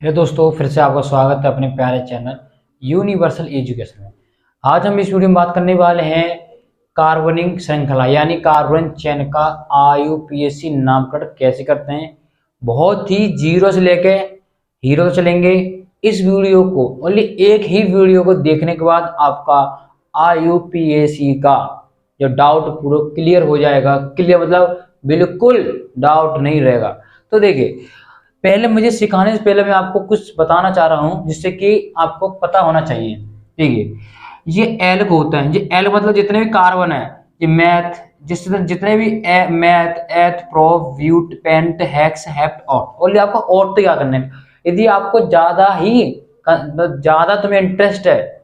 हे दोस्तों, फिर से आपका स्वागत है अपने प्यारे चैनल यूनिवर्सल एजुकेशन में। आज हम इस वीडियो में बात करने वाले हैं कार्बनिक श्रृंखला यानी कार्बन चेन का आईयूपीएसी नामकरण कैसे करते हैं। बहुत ही जीरो से लेके हीरो तक चलेंगे। इस वीडियो को ओनली एक ही वीडियो को देखने के बाद आपका आईयूपीएसी का जो डाउट पूरा क्लियर हो जाएगा। क्लियर मतलब बिल्कुल डाउट नहीं रहेगा। तो देखिए, पहले मुझे सिखाने से पहले मैं आपको कुछ बताना चाह रहा हूं जिससे कि आपको पता होना चाहिए। देखिए, ये एल्क होता है। ये एल्क मतलब जितने भी कार्बन है, ये मैथ जितने भी meth, eth, pro, but, pent, hex, hept, oct, only आपको ऑट तो याद करना है। यदि आपको ज्यादा तुम्हें इंटरेस्ट है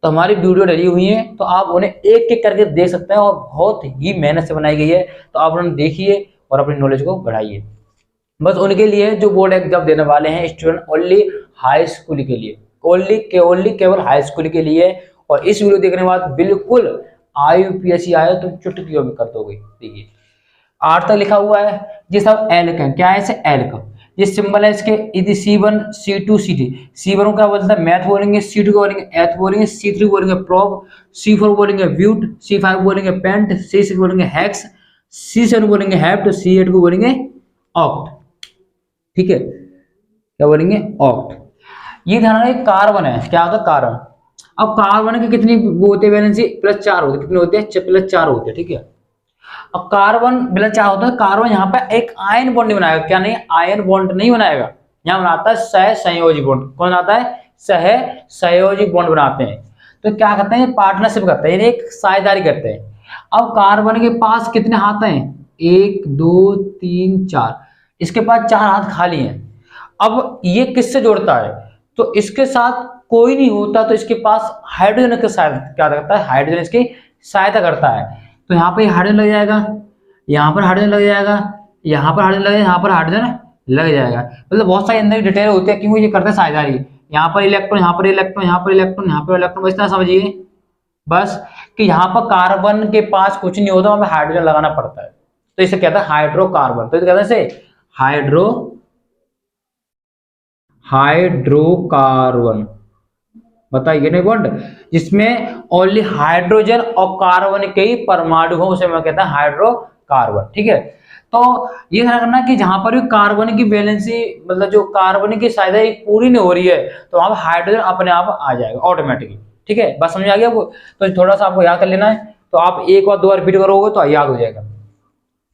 तो हमारी वीडियो डली हुई है, तो आप उन्हें एक एक करके देख सकते हैं और बहुत ही मेहनत से बनाई गई है। तो आप उन्हें देखिए और अपनी नॉलेज को बढ़ाइए। बस उनके लिए जो बोर्ड एग्जाम देने वाले हैं स्टूडेंट, ओनली हाई स्कूल के लिए, ओनली केवल हाई स्कूल के लिए। और इस वीडियो देखने के बाद बिल्कुल आईयूपीएसी आए तो चुटकियों में कर दोगे। देखिए, आर तक लिखा हुआ है, ये सब एल्क है। क्या है इसे? एल्क। ये सिंबल है इसके, यदि C1 C2 C3। C1 को क्या बोलते हैं? मैथ बोलेंगे। C2 को बोलेंगे एथ बोलेंगे। C3 बोलेंगे प्रोब। C4 बोलेंगे ब्यूट। C5 बोलेंगे पेंट। C6 बोलेंगे हेक्स। C7 बोलेंगे हेप्ट। C8 को बोलेंगे ऑक्ट। ठीक है, क्या बोलेंगे? ऑक्ट। ये ध्यान रखना, कार्बन है। क्या होता है? कार्बन। अब कार्बन के कितनी वो होते हैं? वैलेंसी +4 होते हैं। कितने होते हैं? +4 होते हैं। ठीक है, अब कार्बन +4 होता है। कार्बन यहाँ पे एक आयन बॉन्ड नहीं बनाएगा। क्या नहीं? आयन बॉन्ड नहीं बनाएगा। यहाँ बनाता है सहसंयोजी बॉन्ड। कौन आता है? सहसंयोजी बॉन्ड बनाते हैं। तो क्या करते हैं? पार्टनरशिप करते हैं, एक साझेदारी करते हैं। अब कार्बन के पास कितने हाथ हैं? 1 2 3 4। इसके पास 4 हाथ खाली हैं। अब ये किससे जोड़ता है? तो इसके साथ कोई नहीं होता, तो इसके पास हाइड्रोजन के साथ क्या करता है? हाइड्रोजन इसकी सहायता करता है। तो यहाँ पे हाइड्रोजन लग जाएगा, यहाँ पर हाइड्रोजन लग जाएगा, यहाँ पर हाइड्रोजन लग जाएगा, यहाँ पर हाइड्रोजन लग जाएगा। मतलब बहुत सारे अंदर डिटेल होते हैं, क्योंकि ये करते हैं साझेदारी। यहाँ पर इलेक्ट्रॉन, यहाँ पर इलेक्ट्रॉन, यहाँ पर इलेक्ट्रॉन, यहाँ पर इलेक्ट्रॉन। इस तरह समझिए बस कि यहाँ पर कार्बन के पास कुछ नहीं होता, हमें हाइड्रोजन लगाना पड़ता है। तो इसे कहता है हाइड्रोकार्बन। तो इसे कहते हैं इसे हाइड्रोकार्बन। बताइए नहीं बॉन्ड जिसमें ओनली हाइड्रोजन और कार्बन के ही परमाणु हो, उसे मैं कहता है हाइड्रोकार्बन। ठीक है, तो ये ध्यान रखना कि जहां पर भी कार्बन की वैलेंसी मतलब जो कार्बन की साझेदारी पूरी नहीं हो रही है, तो वहां पर हाइड्रोजन अपने आप आ जाएगा ऑटोमेटिकली। ठीक है, बस समझ आ गया आपको? तो थोड़ा सा आपको याद कर लेना है। तो आप एक बार 2 बार रिपीट करोगे तो याद हो जाएगा।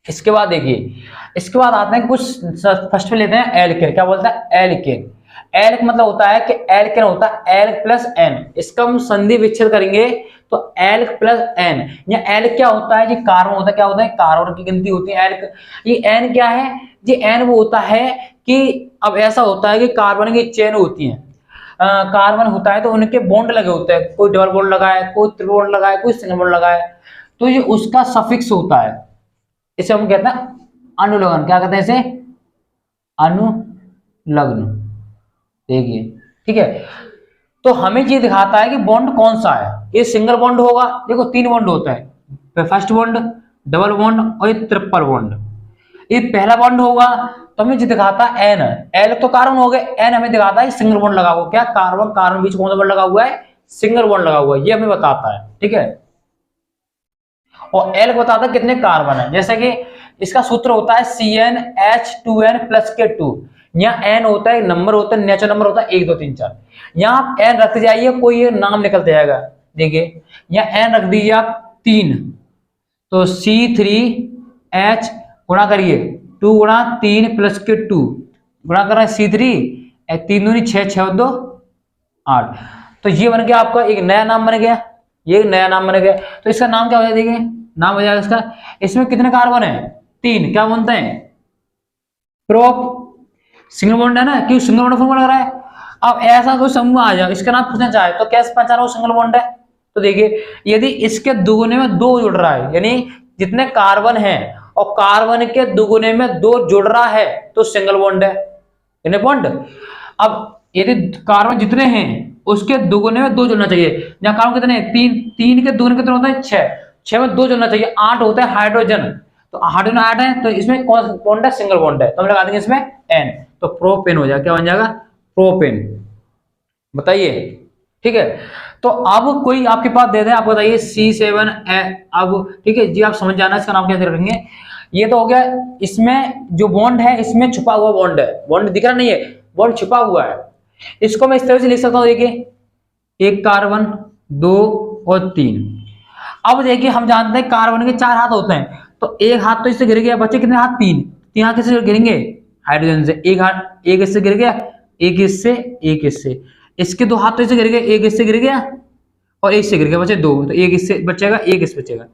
इसके बाद देखिए, इसके बाद आते हैं कुछ, फर्स्ट में लेते हैं एल्केन। क्या बोलता है? एल्केन। एल्क मतलब होता है कि एल्केन होता है एल्क प्लस एन। इसका हम संधि विच्छेद करेंगे तो एल्क प्लस एन। या एल्क क्या होता है? ये कार्बन होता है। क्या होता है? कार्बन की गिनती होती है एल्क। ये एन क्या है? ये एन वो होता है कि अब ऐसा होता है कि कार्बन की चेन होती है। कार्बन होता है तो उनके बॉन्ड लगे होते हैं। कोई डबल बॉन्ड लगा है, कोई ट्रिपल बॉन्ड लगा है, कोई सिंगल बॉन्ड लगा है। तो ये उसका सफिक्स होता है। इसे हम कहते हैं अनुलग्न। क्या कहते हैं इसे? अनुलग्न। देखिए, ठीक है, तो हमें ये दिखाता है कि बॉन्ड कौन सा है। ये सिंगल बॉन्ड होगा। देखो 3 बॉन्ड होता है, फर्स्ट बॉन्ड, डबल बॉन्ड और ये ट्रिपल बॉन्ड। ये पहला बॉन्ड होगा तो हमें ये दिखाता है एन। एल तो कार्बन हो गए, एन हमें दिखाता है सिंगल बॉन्ड लगा हुआ। क्या? कार्बन कार्बन बीच कौन सा बॉन्ड लगा हुआ है? सिंगल बॉन्ड लगा हुआ है, ये हमें बताता है। ठीक है, और एल बताता है कितने कार्बन है। जैसे कि इसका सूत्र होता है CnH2n+K2। यहाँ एन होता है, नंबर होता है, नेचुरल नंबर होता है 1 2 3 4। यहाँ एन रख जाइए, कोई ये नाम निकल जाएगा। देखिए, यहाँ एन रख दीजिए आप 3, तो C3H गुणा करिए 2 गुणा 3 + K2 गुणा कर रहा है C3 3 दूनी 6 6 2 8। तो ये बन गया आपका एक नया नाम बन गया। ये एक नया नाम बन गया। तो इसका नाम क्या हो जाएगा? देखिए, नाम हो जाएगा इसका। इसमें कितने कार्बन है? 3। क्या बोलते हैं? प्रोप। सिंगल बॉन्ड है ना, क्यों सिंगल बॉन्ड फॉर्मूला लग रहा है। अब ऐसा कोई समूह आ जाए, इसका नाम पूछना चाहे तो कैसे पहचाना वो सिंगल बॉन्ड है? तो देखिए, यदि इसके दुगुने में 2 जुड़ रहा है, यानी जितने कार्बन है और कार्बन के दुगुने में 2 जुड़ रहा है, तो सिंगल बॉन्ड है, यानी बॉन्ड। अब यदि कार्बन जितने हैं उसके दुगुने में 2 जुड़ना चाहिए। जहां कार्बन कितने हैं? 3 के दुगुने कितने होता है? 6 में 2 जुड़ना चाहिए, 8 होता है हाइड्रोजन। तो हाइड्रोजन 8 है, तो इसमें कौन बॉन्ड है? सिंगल बॉन्ड है। तो हम लगा देंगे इसमें एन, तो प्रोपेन हो जाएगा। क्या बन जाएगा? प्रोपेन। बताइए, ठीक है। तो अब कोई आपके पास दे दे, आप बताइए C7 अब ठीक है जी, आप समझ जाना इसका नाम कैसे रखेंगे। ये तो हो गया, इसमें जो बॉन्ड है इसमें छुपा हुआ बॉन्ड है, बॉन्ड दिख रहा नहीं है, बॉन्ड छुपा हुआ है। इसको मैं इस तरह से लिख सकता हूं, देखिए एक कार्बन, दो और तीन। अब देखिए हम जानते हैं कार्बन के चार हाथ होते हैं, तो एक हाथ तो इससे गिर गया, बचे कितने हाथ, तीन। तीन हाथ किससे गिरेंगे, हाइड्रोजन से। एक हाथ, एक इससे गिर गया, एक इससे, एक इससे। इसके दो हाथ तो इससे गिर गए, एक इससे गिर गया और एक से गिर गया, बचे दो, तो एक इससे बचेगा, एक इससे बचेगा।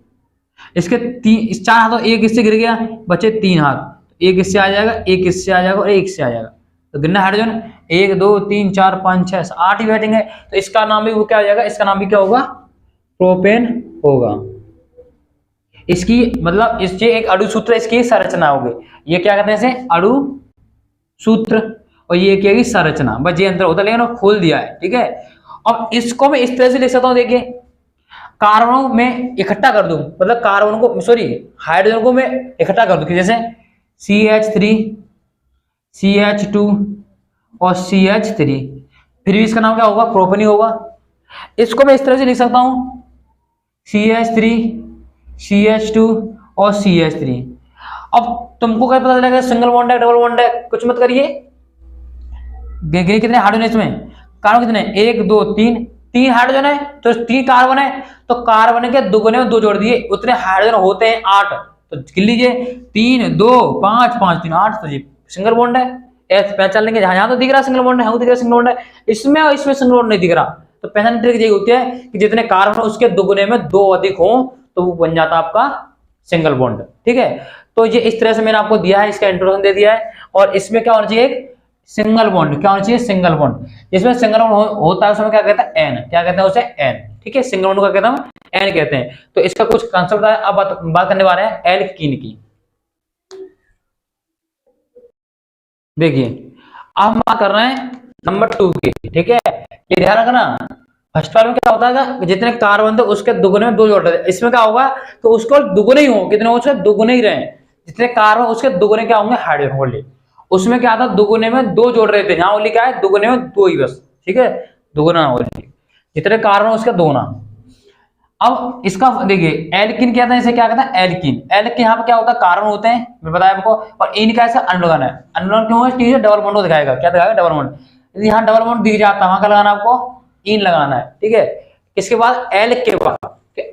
इसके तीन, इस चार हाथों एक इससे गिर गया, बचे तीन हाथ, एक इससे आ जाएगा, एक इससे आ जाएगा और एक इससे आ जाएगा। तो गिनना हाइड्रोजन, एक दो तीन चार पांच छह आठ ही बैठेंगे, तो इसका नाम भी वो क्या हो जाएगा, इसका नाम भी क्या होगा, प्रोपेन होगा। इसकी मतलब इसके एक अणु सूत्र, इसकी संरचना होगी। ये क्या कहते हैं, इसे अणु सूत्र, और ये क्या है, संरचना। बस ये अंतर होता है, लेकिन वो खोल दिया है, ठीक है। अब इसको मैं इस तरह से लिख सकता हूं, देखिए कार्बनों में इकट्ठा कर दूं, मतलब कार्बन को, सॉरी हाइड्रोजन को मैं इकट्ठा कर दूं, जैसे CH3, CH2 और CH3, फिर भी इसका नाम क्या होगा, प्रोपेन ही होगा। इसको मैं इस तरह से लिख सकता हूं, CH3, CH2 और CH3। अब तुमको क्या पता चलेगा, सिंगल बॉन्ड है, डबल बॉन्ड है, कुछ मत करिए। कितने हाइड्रोजन इसमें, कार्बन कितने, एक दो तीन, तीन हाइड्रोजन है तो तीन कार्बन है, तो कार्बन के दुगने में दो जोड़ दिए, उतने हाइड्रोजन होते हैं 8। तो गिन लीजिए, 3 2 5 5 3 8, तो जी सिंगल बॉन्ड है। पहचान लेंगे, जहां तो दिख रहा सिंगल बॉन्ड है, दिख रहा सिंगल बॉन्ड है, इसमें और इसमें सिंगल बॉन्ड नहीं दिख रहा। तो पहचान ट्रिक यही होती है कि जितने कार्बन उसके दुगने में दो अधिक हो तो वो बन जाता आपका सिंगल बॉन्ड, ठीक है। तो ये इस तरह से मैंने आपको दिया है, इसका इंट्रोडक्शन दे दिया है। और इसमें क्या होना चाहिए, एक सिंगल बॉन्ड, क्या होना चाहिए, सिंगल बॉन्ड। जिसमें सिंगल बॉन्ड होता है उसमें क्या कहते हैं, एन, क्या कहते हैं उसे, एन, ठीक है। सिंगल बॉन्ड को क्या कहते हैं, एन कहते हैं। तो इसका कुछ कांसेप्ट है, अब बात करने वाले हैं एल्कीन की। देखिए अब हम बात कर रहे हैं नंबर 2 की, ठीक है। ये ध्यान रखना, फर्स्ट वाले में क्या होता है, जितने कार्बन थे उसके दुगने में दो जोड़ रहे थे, इसमें क्या होगा तो उसको दुगने ही हो, कितने हो, उसके दुगने ही रहे। जितने कार्बन उसके दुगने क्या होंगे, हाइड्रोजन होंगे। उसमें क्या था, दुगुने में दो जोड़ रहे थे, यहाँ ओनली क्या है, दुगुने में दो ही बस, ठीक है, दुगुना ओनली, जितने कार्बन उसके दो ना। अब इसका देखिए एल्किन क्या था, इसे क्या कहता है, एल्किन। एल्किन यहाँ पे क्या होता है, कार्बन होते हैं, मैं बताया आपको, और इनका ऐसा अनुगण है। अनुगण क्यों है, ठीक है, डबल बॉन्ड दिखाएगा, क्या दिखाएगा, डबल बॉन्ड। यदि यहाँ डबल बॉन्ड दिख जाता है, वहां का लगाना आपको इन लगाना है, ठीक है। इसके बाद एल्क के बाद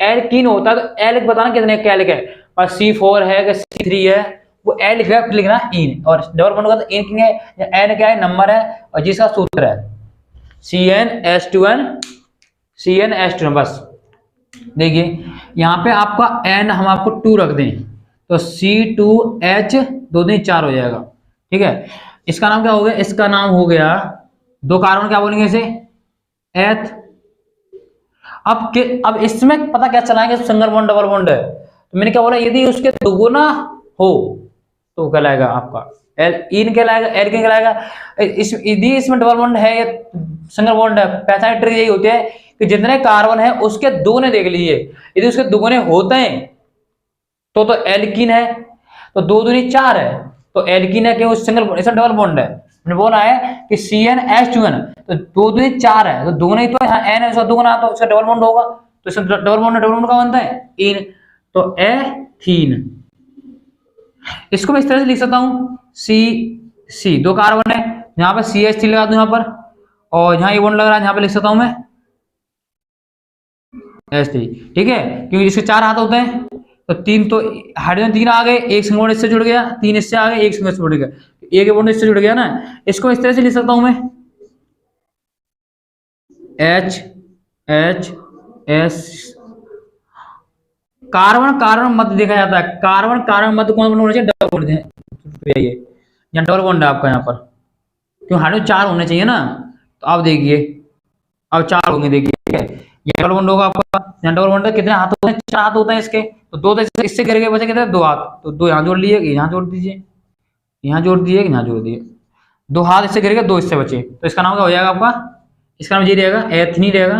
एल्किन होता है, तो एल्क बताना कितने एल्क है, और C4 है कि C3 है, वो एल लिखा है, लिखना इन, और डबल बॉन्ड का तो इन है, एन क्या है, नंबर है, और जिसका सूत्र है CnH2n, CnH2n। बस देखिए यहाँ पे आपका एन हम आपको 2 रख दें, तो C2H 2 दूनी 4 हो जाएगा, ठीक है। इसका नाम क्या हो गया, इसका नाम हो गया, दो कार्बन क्या बोलेंगे इसे, एथ। अब इसमें पता क्या चलाएंगे, सिंगल बॉन्ड डबल बॉन्ड है, तो मैंने क्या बोला, यदि उसके दुगुना हो तो कहलाएगा आपका एल, इन कहलाएगा, एल्किन कहलाएगा। यदि इसमें डबल बॉन्ड है या सिंगल बॉन्ड है, पहचान ट्रिक यही होती है कि जितने कार्बन है उसके दुगने देख लीजिए, यदि उसके दुगने होते हैं तो एल्किन है, तो दो दूनी 4 है, तो एल्किन है, क्यों, सिंगल, इसमें डबल बॉन्ड है। मैंने बोला है कि CnH2n, तो दो दूनी 4 है, तो दुगना ही तो है, एन है उसका दुगना, तो इसका डबल बॉन्ड होगा, तो इसमें डबल बॉन्ड का बनता है इन, तो एथीन। इसको मैं इस तरह से लिख सकता हूं, C दो कार्बन है, यहाँ पे CH3 लगा दूं यहाँ पर, और यहाँ ये बॉन्ड लग रहा है, यहाँ पे लिख सकता हूं मैं H3, ठीक है, क्योंकि इसके 4 हाथ होते हैं, तो तीन तो हाइड्रोजन 3 आ गए, एक सिंगल बॉन्ड इससे जुड़ गया, 3 इससे आ गए, एक सिंगल से जुड़ गया, एक बॉन्ड इससे जुड़ गया ना। इसको इस तरह से लिख सकता हूं मैं HHS। कार्बन कार्बन मध्य देखा जाता है, कार्बन कार्बन मध्य कौन होना चाहिए, डबल बॉन्ड है, यहाँ डबल बॉन्ड है आपका, यहाँ पर क्यों, हाइड्रोजन 4 होने चाहिए ना। तो आप देखिए अब 4 होंगे, देखिए, ठीक है, ये डबल बॉन्ड होगा आपका, यहाँ डबल बॉन्ड कितने हाथ होते हैं, 4 हाथ होते हैं इसके, तो दो तो इससे गिर गए, बचे कितने, 2 हाथ, तो 2 यहाँ जोड़ लिए, यहाँ जोड़ दीजिए, यहाँ जोड़ दिए, यहाँ जोड़ दिए, 2 हाथ इससे गिर गए, 2 इससे बचे, तो इसका नाम क्या हो जाएगा आपका, इसका नाम ये रहेगा, एथनी रहेगा,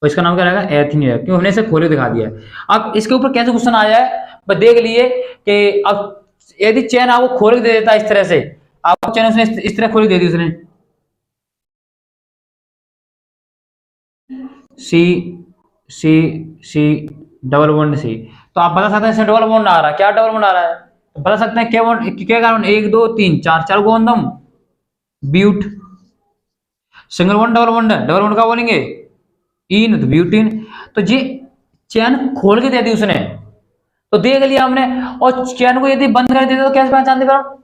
और इसका नाम क्या रहेगा, एथनी रहेगा, क्यों, हमने इसे खोल के दिखा दिया है। अब इसके ऊपर कैसे क्वेश्चन आ जाए, बस देख लिए कि अब यदि चेन आपको खोल के दे देता है, इस तरह से आपको चेन उसने इस तरह खोल के दे दी उसने, सी सी सी डबल बॉन्ड सी। तो आप बता सकते हैं इसमें डबल बॉन्ड आ रहा है, क्या डबल बॉन्ड आ रहा है, तो बता सकते हैं क्या बॉन्ड, क्या कार्बन, एक दो तीन चार, चार को बंधम ब्यूट। सिंगल बॉन्ड डबल बॉन्ड है, डबल बॉन्ड का बोलेंगे इन, तो ब्यूटीन। तो ये चैन खोल के दे दी उसने, तो देख लिया हमने। और चैन को यदि बंद कर देते तो कैसे पहचानते फिर हम?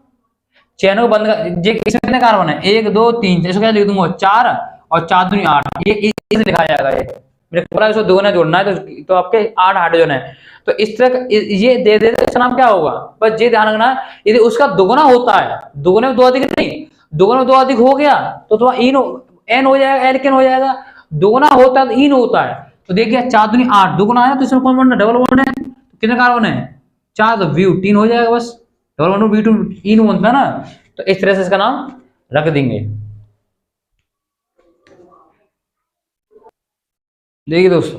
चैन को बंद कर, ये इसमें कितने कार्बन है, एक दो तीन, इसको क्या लिख दूंगा, चार, और चार दूनी आठ, ये इसे लिखा जाएगा। ये मेरे बोला इसको दो ना जोड़ना है, तो आपके आठ हाइड्रोजन है। तो इस तरह ये दे देते, इसका नाम क्या होगा, बस ये ध्यान रखना। यदि उसका दुगुना होता है, दुगुने में दो अधिक नहीं, दुगुने में दो अधिक हो गया तो तुम्हारा इन एन हो जाएगा, एल्केन हो जाएगा। दुगुना होता है तो इन होता है। तो देखिए चार दूनी आठ, दुगुना है तो इसमें कौन बॉन्ड है, डबल बॉन्ड है। तो कितने कार्बन है, चार, तो ब्यूटीन हो जाएगा बस। डबल बॉन्ड ब्यूटीन इन बनता है ना। तो इस तरह से इसका नाम रख देंगे। देखिए दोस्तों,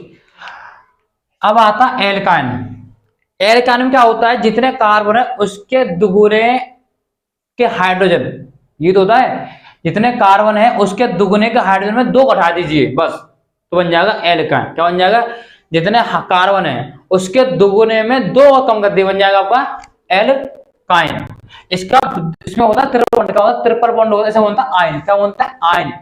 अब आता एल्काइन। एल्काइन में क्या होता है, जितने कार्बन है उसके दुगुने के हाइड्रोजन, ये तो होता है जितने कार्बन है उसके दुगुने के हाइड्रोजन में दो घटा दीजिए बस, तो बन जाएगा एल्काइन। क्या बन जाएगा, जितने कार्बन है उसके दुगुने में दो कम कर दिए, बन जाएगा आपका एल्काइन। इसका इसमें होता है ट्रिपल बॉन्ड, क्या होता है, ट्रिपल बॉन्ड होता है, ऐसा बनता है आयन। क्या बनता है, आयन।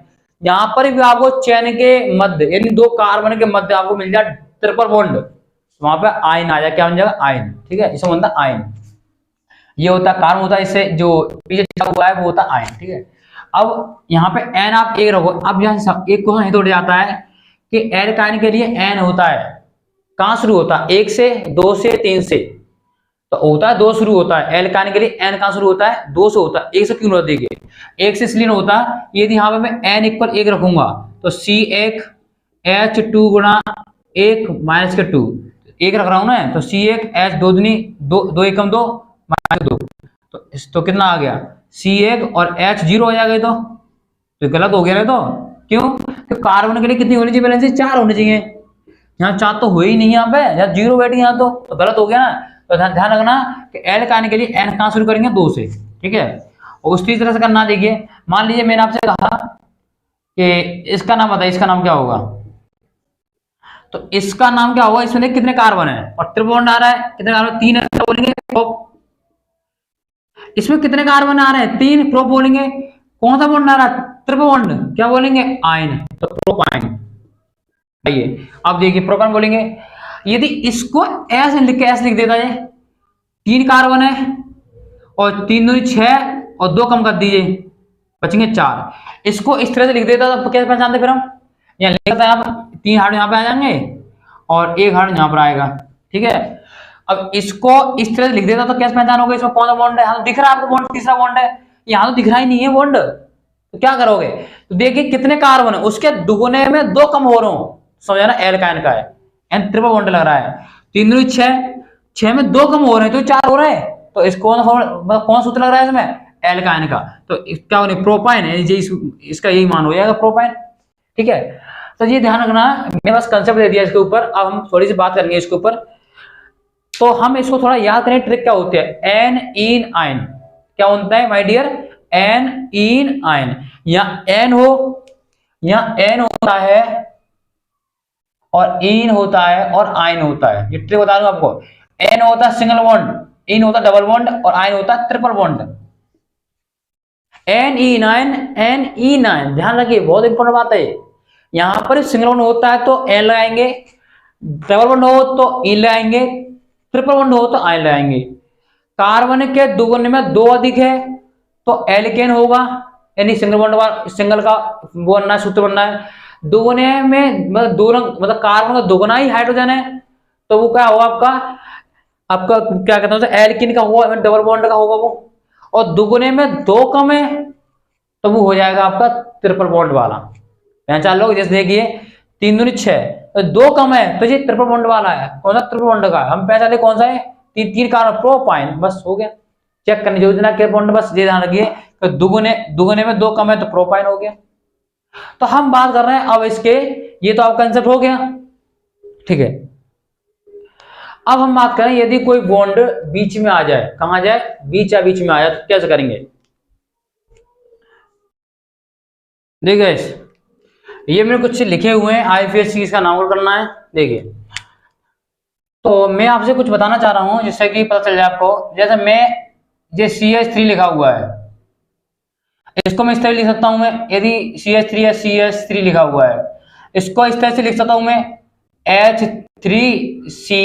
यहां पर भी आपको चैन के मध्य यानी दो कार्बन के मध्य आपको मिल जाए ट्रिपल बॉन्ड, वहां पे आयन आ जाए, क्या बन जाएगा, आयन। ठीक है, इसे बनता है आयन। ये होता है कार्बन, होता है इससे जो पीछे छिपा हुआ है वो होता है आयन। ठीक है, अब यहाँ पे एन आप एक रखो। अब यहाँ एक क्वेश्चन तो उठ जाता है कि एल्काइन के लिए एन होता है, कहां शुरू होता है, एक से, दो से, तीन से, तो होता है दो शुरू होता है। एल्काइन के लिए एन कहां शुरू होता है, दो से होता है, एक से क्यों होता है, एक से इसलिए होता है, यदि यहाँ पे मैं एन इक्वल एक रखूंगा तो सी एक एच टू गुणा एक माइनस के टू, एक रख रहा हूं ना, तो सी एक एच दो दुनी दो, दो एकम दो माइनस दो, तो कितना आ गया, सी एक और एच जीरो हो जाएगा। तो गलत हो गया ना, तो क्यों, तो कार्बन के लिए कितनी होनी चाहिए बैलेंस, चार होनी चाहिए, यहाँ चार तो हुई ही नहीं, यहाँ पे यहाँ जीरो बैठी यहाँ, तो गलत हो गया ना। तो ध्यान रखना कि एल्काइन के लिए एन कहां शुरू करेंगे, दो से। ठीक है, और उसी तरह से करना। देखिए मान लीजिए मैंने आपसे कहा कि इसका नाम बताइए, इसका नाम क्या होगा, तो इसका नाम क्या होगा, इसमें कितने कार्बन है और ट्रिपल बॉन्ड आ रहा है, कितने कार्बन, तीन है, तो बोलेंगे प्रोप। इसमें कितने कार्बन आ रहे हैं, तीन, प्रोप बोलेंगे। कौन सा बॉन्ड आ रहा है, ट्रिपल बॉन्ड, क्या बोलेंगे, आयन, तो प्रोपाइन। आइए अब देखिए प्रोपाइन बोलेंगे। यदि इसको ऐसे लिख के ऐसे लिख देता है, तीन कार्बन है और तीन दूनी छह और दो कम कर दीजिए, बचेंगे चार। इसको इस तरह से लिख देता तो कैसे पहचानते फिर हम, यहाँ लिखता है आप, तीन हार्ड यहाँ पे आ जाएंगे और एक हार्ड यहाँ पर आएगा। ठीक है, अब इसको इस तरह से लिख देता तो कैसे पहचान होगा, इसमें कौन सा बॉन्ड है, यहाँ तो दिख रहा है आपको बॉन्ड, तीसरा बॉन्ड है, यहाँ तो दिख रहा ही नहीं है बॉन्ड, तो क्या करोगे, तो देखिए कितने कार्बन है उसके दुगुने में दो कम हो रहा हूं, समझा ना, एल्काइन का है, एन ट्रिपल बॉन्ड लग रहा है, तीन दूनी छह, छह में दो कम हो रहे हैं तो चार हो रहे हैं, तो इसको कौन सूत्र लग रहा है इसमें, एल्काइन का, तो क्या होने, प्रोपाइन है, इसका यही मान हो जाएगा प्रोपाइन। ठीक है, तो ये ध्यान रखना, मेरे पास कंसेप्ट दे दिया इसके ऊपर, अब हम थोड़ी सी बात करेंगे इसके ऊपर। तो हम इसको थोड़ा याद करें, ट्रिक क्या होती है, एन इन आयन, क्या होता है my dear, ane ene yne, या एन हो या एन होता है और इन होता है और आयन होता है, ये ट्रिक बता दूं आपको। एन होता है सिंगल बॉन्ड, इन होता है डबल बॉन्ड और आयन होता है triple bond. Ane ene yne, ane ene yne, ध्यान रखिए बहुत इंपॉर्टेंट बात है। यहां पर सिंगल बॉन्ड होता है तो एन लगाएंगे, डबल बॉन्ड हो तो इन लगाएंगे, ट्रिपल बॉन्ड हो तो आयन लगाएंगे। कार्बन के दुगुने में दो अधिक है तो एल्केन होगा, यानी सिंगल बॉन्ड, सिंगल का बनना है, सूत्र बनना है। दुगुने में मतलब दोनों, मतलब कार्बन का दुगुना ही हाइड्रोजन है तो वो क्या होगा आपका, आपका क्या कहते हैं, एल्किन का होगा, डबल बॉन्ड का होगा वो। और दुगुने में दो कम है तो वो हो जाएगा आपका ट्रिपल बॉन्ड वाला। पहचान लो, जैसे देखिए तीन दूनी छह, तो दो कम है तो ये ट्रिपल बॉन्ड वाला है, कौन सा, ट्रिपल बॉन्ड का। हम पहचान ले कौन सा है, तीन कार्बन, प्रोपाइन, बस हो गया। चेक करने की जरूरत ना बॉन्ड, बस ये ध्यान रखिए तो दुगुने में दो कम है तो प्रोपाइन हो गया। तो हम बात कर रहे हैं अब इसके, ये तो आपका कंसेप्ट हो गया। ठीक है, अब हम बात करें यदि कोई बॉन्ड बीच में आ जाए, कहां जाए, बीच या बीच में आ जाए तो कैसे करेंगे। देखिए ये मेरे कुछ लिखे हुए हैं, IUPAC इसका नाम करना है। देखिए, तो मैं आपसे कुछ बताना चाह रहा हूँ जिससे कि पता चल जाए आपको। जैसे मैं ये CH3 लिखा हुआ है, इसको मैं इस तरह लिख सकता हूँ मैं, यदि CH3 या CS3 लिखा हुआ है, इसको इस तरह से लिख सकता हूँ मैं H3C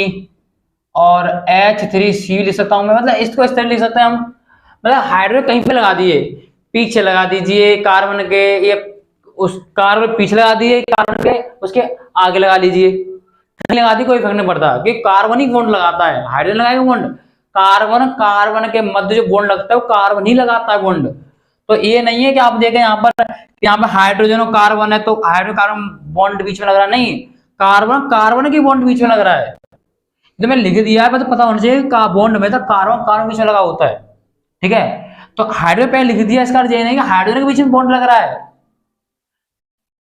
और H3C लिख सकता हूँ मैं। मतलब इसको इस तरह लिख सकते हैं हम, मतलब हाइड्रोजन कहीं पे लगा दिए, पीछे लगा दीजिए कार्बन के, ये उस कार्बन पीछे लगा दिए, कार्बन के उसके आगे लगा लीजिए, कहीं लगा दी कोई फर्क नहीं पड़ता, क्योंकि कार्बन ही बॉन्ड लगाता है। हाइड्रोजन लगाएगा बॉन्ड, कार्बन के मध्य जो बॉन्ड लगता है वो कार्बन ही लगाता है बॉन्ड। तो ये नहीं है कि आप देखें यहाँ पर हाइड्रोजन और कार्बन है तो हाइड्रोजन कार्बन बॉन्ड बीच में लग रहा है, नहीं, कार्बन कार्बन की बॉन्ड बीच में लग रहा है। तो मैं लिख दिया है, तो पता होना चाहिए का बॉन्ड में तो कार्बन कार्बन बीच में लगा होता है, ठीक है। तो हाइड्रोजन पहले लिख दिया, इसका अर्थ ये नहीं कि हाइड्रोजन के बीच में बॉन्ड लग रहा है।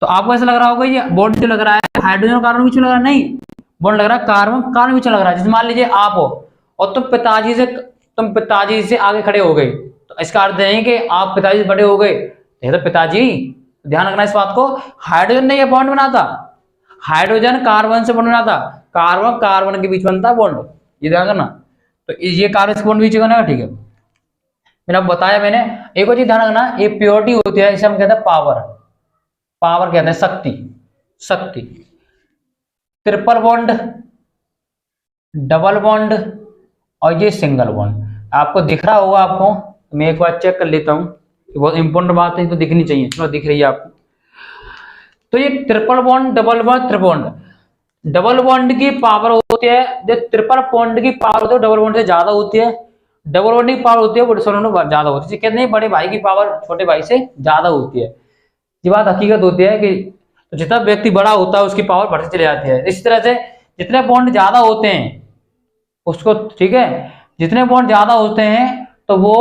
तो आपको ऐसा लग रहा होगा ये बॉन्ड जो लग रहा है हाइड्रोजन और कार्बन बीच में लग रहा है, नहीं, बॉन्ड लग रहा है कार्बन कार्बन बीच में लग रहा है। जैसे मान लीजिए आप हो और तुम पिताजी से आगे खड़े हो गए, तो इसका अर्थ नहीं कि आप पिताजी से बड़े हो गए, ये तो पिताजी, ध्यान रखना इस बात को। हाइड्रोजन ने ये बॉन्ड बनाता, हाइड्रोजन कार्बन से बॉन्ड बनाता, कार्बन कार्बन के बीच बनता बॉन्ड, ये ध्यान रखना। तो ये कार्बन से बॉन्ड बीच बनेगा, ठीक है। मैंने आपको बताया, मैंने एक और चीज ध्यान रखना, ये प्योरिटी होती है, इसे हम कहते हैं पावर, पावर कहते हैं शक्ति, शक्ति। ट्रिपल बॉन्ड, डबल बॉन्ड और ये सिंगल बॉन्ड आपको दिख रहा होगा आपको, मैं एक बार चेक कर लेता हूँ, बहुत इंपॉर्टेंट बात है तो दिखनी चाहिए, चलो दिख रही है आपको। तो ये triple bond, double bond, triple bond, double bond की पावर होती है, जो ट्रिपल बॉन्ड की पावर होती है डबल बॉन्ड से ज्यादा होती है, डबल बॉन्ड की पावर होती है वो ज्यादा होती है, कहते हैं बड़े भाई की पावर छोटे भाई से ज्यादा होती है। ये बात हकीकत होती है कि तो जितना व्यक्ति बड़ा होता है उसकी पावर बढ़ती चली जाती है। इस तरह से जितने बॉन्ड ज्यादा होते हैं उसको, ठीक है, जितने बॉन्ड ज्यादा होते हैं तो वो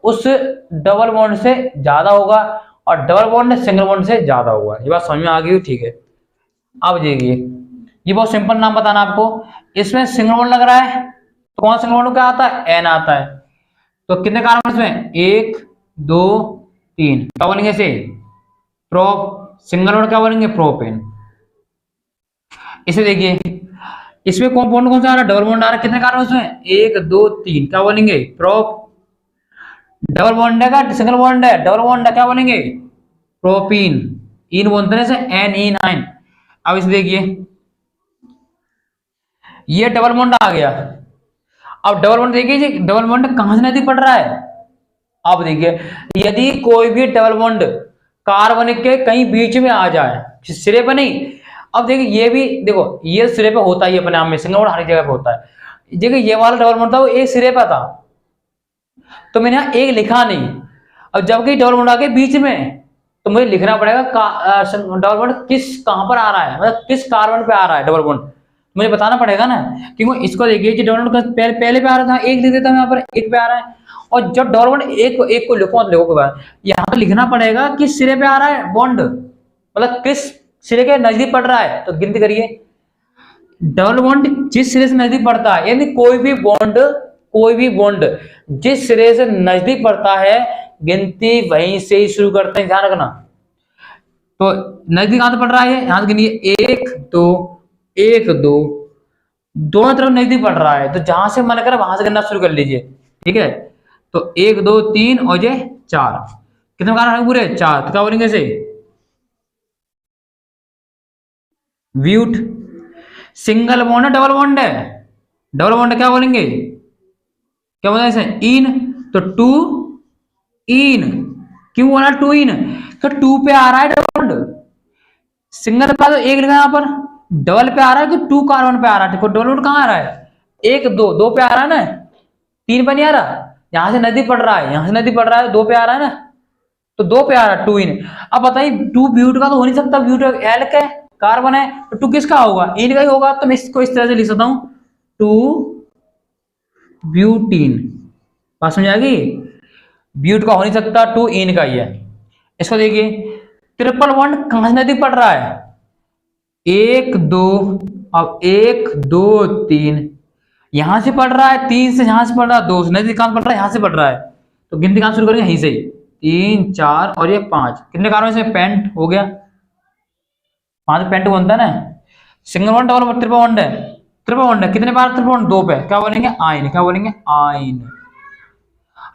उस डबल बॉन्ड से ज्यादा होगा और डबल बॉन्ड सिंगल बॉन्ड से ज्यादा होगा। ये बात समझ में आ गई, ठीक है। अब देखिए, ये बहुत सिंपल नाम बताना आपको, इसमें सिंगल बॉन्ड लग रहा है तो कौन सिंगल बॉन्ड क्या आता है, N आता है। तो कितने कार्बन इसमें, 1 2 3, क्या बोलेंगे इसे, सिंगल बॉन्ड क्या बोलेंगे, प्रोपेन। इसे देखिए, इसमें कौन बॉन्ड कौन सा आ रहा है, डबल बॉन्ड आ रहा है, कितने कार्बन इसमें, 1 2 3, क्या बोलेंगे, प्रोप। डबल बॉन्ड है का सिंगल बॉन्ड है, डबल बॉन्ड है, क्या बोलेंगे, प्रोपीन। इन बोलते हैं NE9। अब इसे देखिए, ये डबल बॉन्ड आ गया। अब डबल बॉन्ड देखिए, डबल बॉन्ड कहां से नजदीक पड़ रहा है। अब देखिए, यदि कोई भी डबल बॉन्ड कार्बन के कहीं बीच में आ जाए, सिरे पे नहीं। अब देखिए, ये भी देखो, ये सिरे पे होता ही अपने आप में, सिंगल बॉन्ड हर जगह पे होता है। देखिए, ये वाला डबल बॉन्ड था वो एक सिरे पे था, तो मैंने यहाँ एक लिखा नहीं। अब जबकि डबल बॉन्ड आ गया बीच में, तो मुझे लिखना पड़ेगा डबल बॉन्ड कहां पर आ रहा है, मतलब किस कार्बन पे आ रहा है डबल बॉन्ड, मुझे बताना पड़ेगा ना। क्योंकि इसको देखिए कि डबल बॉन्ड पहले पे आ रहा था, एक लिख देता हूं, यहाँ पर एक पे आ रहा है। और जब डबल बॉन्ड एक को लिखो, लिखो के बाद यहाँ पर लिखना पड़ेगा किस सिरे पे आ रहा है बॉन्ड, मतलब किस सिरे के नजदीक पड़ रहा है। तो गिनती करिए, डबल बॉन्ड जिस सिरे से नजदीक पड़ता है, यानी कोई भी बॉन्ड जिस सिरे से नजदीक पड़ता है, गिनती वहीं से ही शुरू करते हैं, ध्यान रखना। तो नजदीक कहां से पड़ रहा है, यहां से गिनिए, 1 2 1 2, दोनों तरफ नजदीक पड़ रहा है, तो जहां से मन करे वहां से गिनना शुरू कर लीजिए, ठीक है। तो 1 2 3 और ये 4, कितने कारण है पूरे, 4। तो क्या बोलेंगे इसे, ब्यूट। सिंगल बॉन्ड है, डबल बॉन्ड है, डबल बॉन्ड क्या बोलेंगे, क्या बोलते हैं इसे, इन। तो 2 इन, क्यों बोला 2 इन, तो 2 पे आ रहा है डबल बॉन्ड, सिंगल पे तो 1 लिखा, यहाँ पर डबल पे आ रहा है कि 2 कार्बन पे आ रहा है। देखो डबल बॉन्ड कहाँ आ रहा है, 1 2 2 पे आ रहा है ना, 3 पे नहीं आ रहा, यहां से नजदीक पड़ रहा है, यहां से नजदीक पड़ रहा है, 2 पे आ रहा है ना, तो 2 पे आ रहा है 2 इन। अब बताइए 2 ब्यूट का तो हो नहीं सकता, ब्यूट एल का कार्बन है, तो 2 किसका होगा, इन का ही होगा। तो मैं इसको इस तरह से लिख सकता हूं, 2 ब्यूटीन। बात समझ आ गई, ब्यूट का हो नहीं सकता, 2 इन का ही है। इसको देखिए, ट्रिपल बॉन्ड कहां से नजदीक पड़ रहा है, 1 2, अब 1 2 3, यहां से पड़ रहा है, 3 से यहां से पड़ रहा है, 2 से नजदीक कहां पड़ रहा है, यहां से पड़ रहा है। तो गिनती कहां शुरू करेंगे, यहीं से ही, 3 4 और ये 5, कितने कार्बन इसमें, पेंट हो गया। 5 पे पेंटो बनता है ना, single bond double bond triple bond है, ट्रिपल बॉन्ड है, कितने बार ट्रिपल बॉन्ड? 2 पे, क्या बोलेंगे? आयन, क्या बोलेंगे? आयन।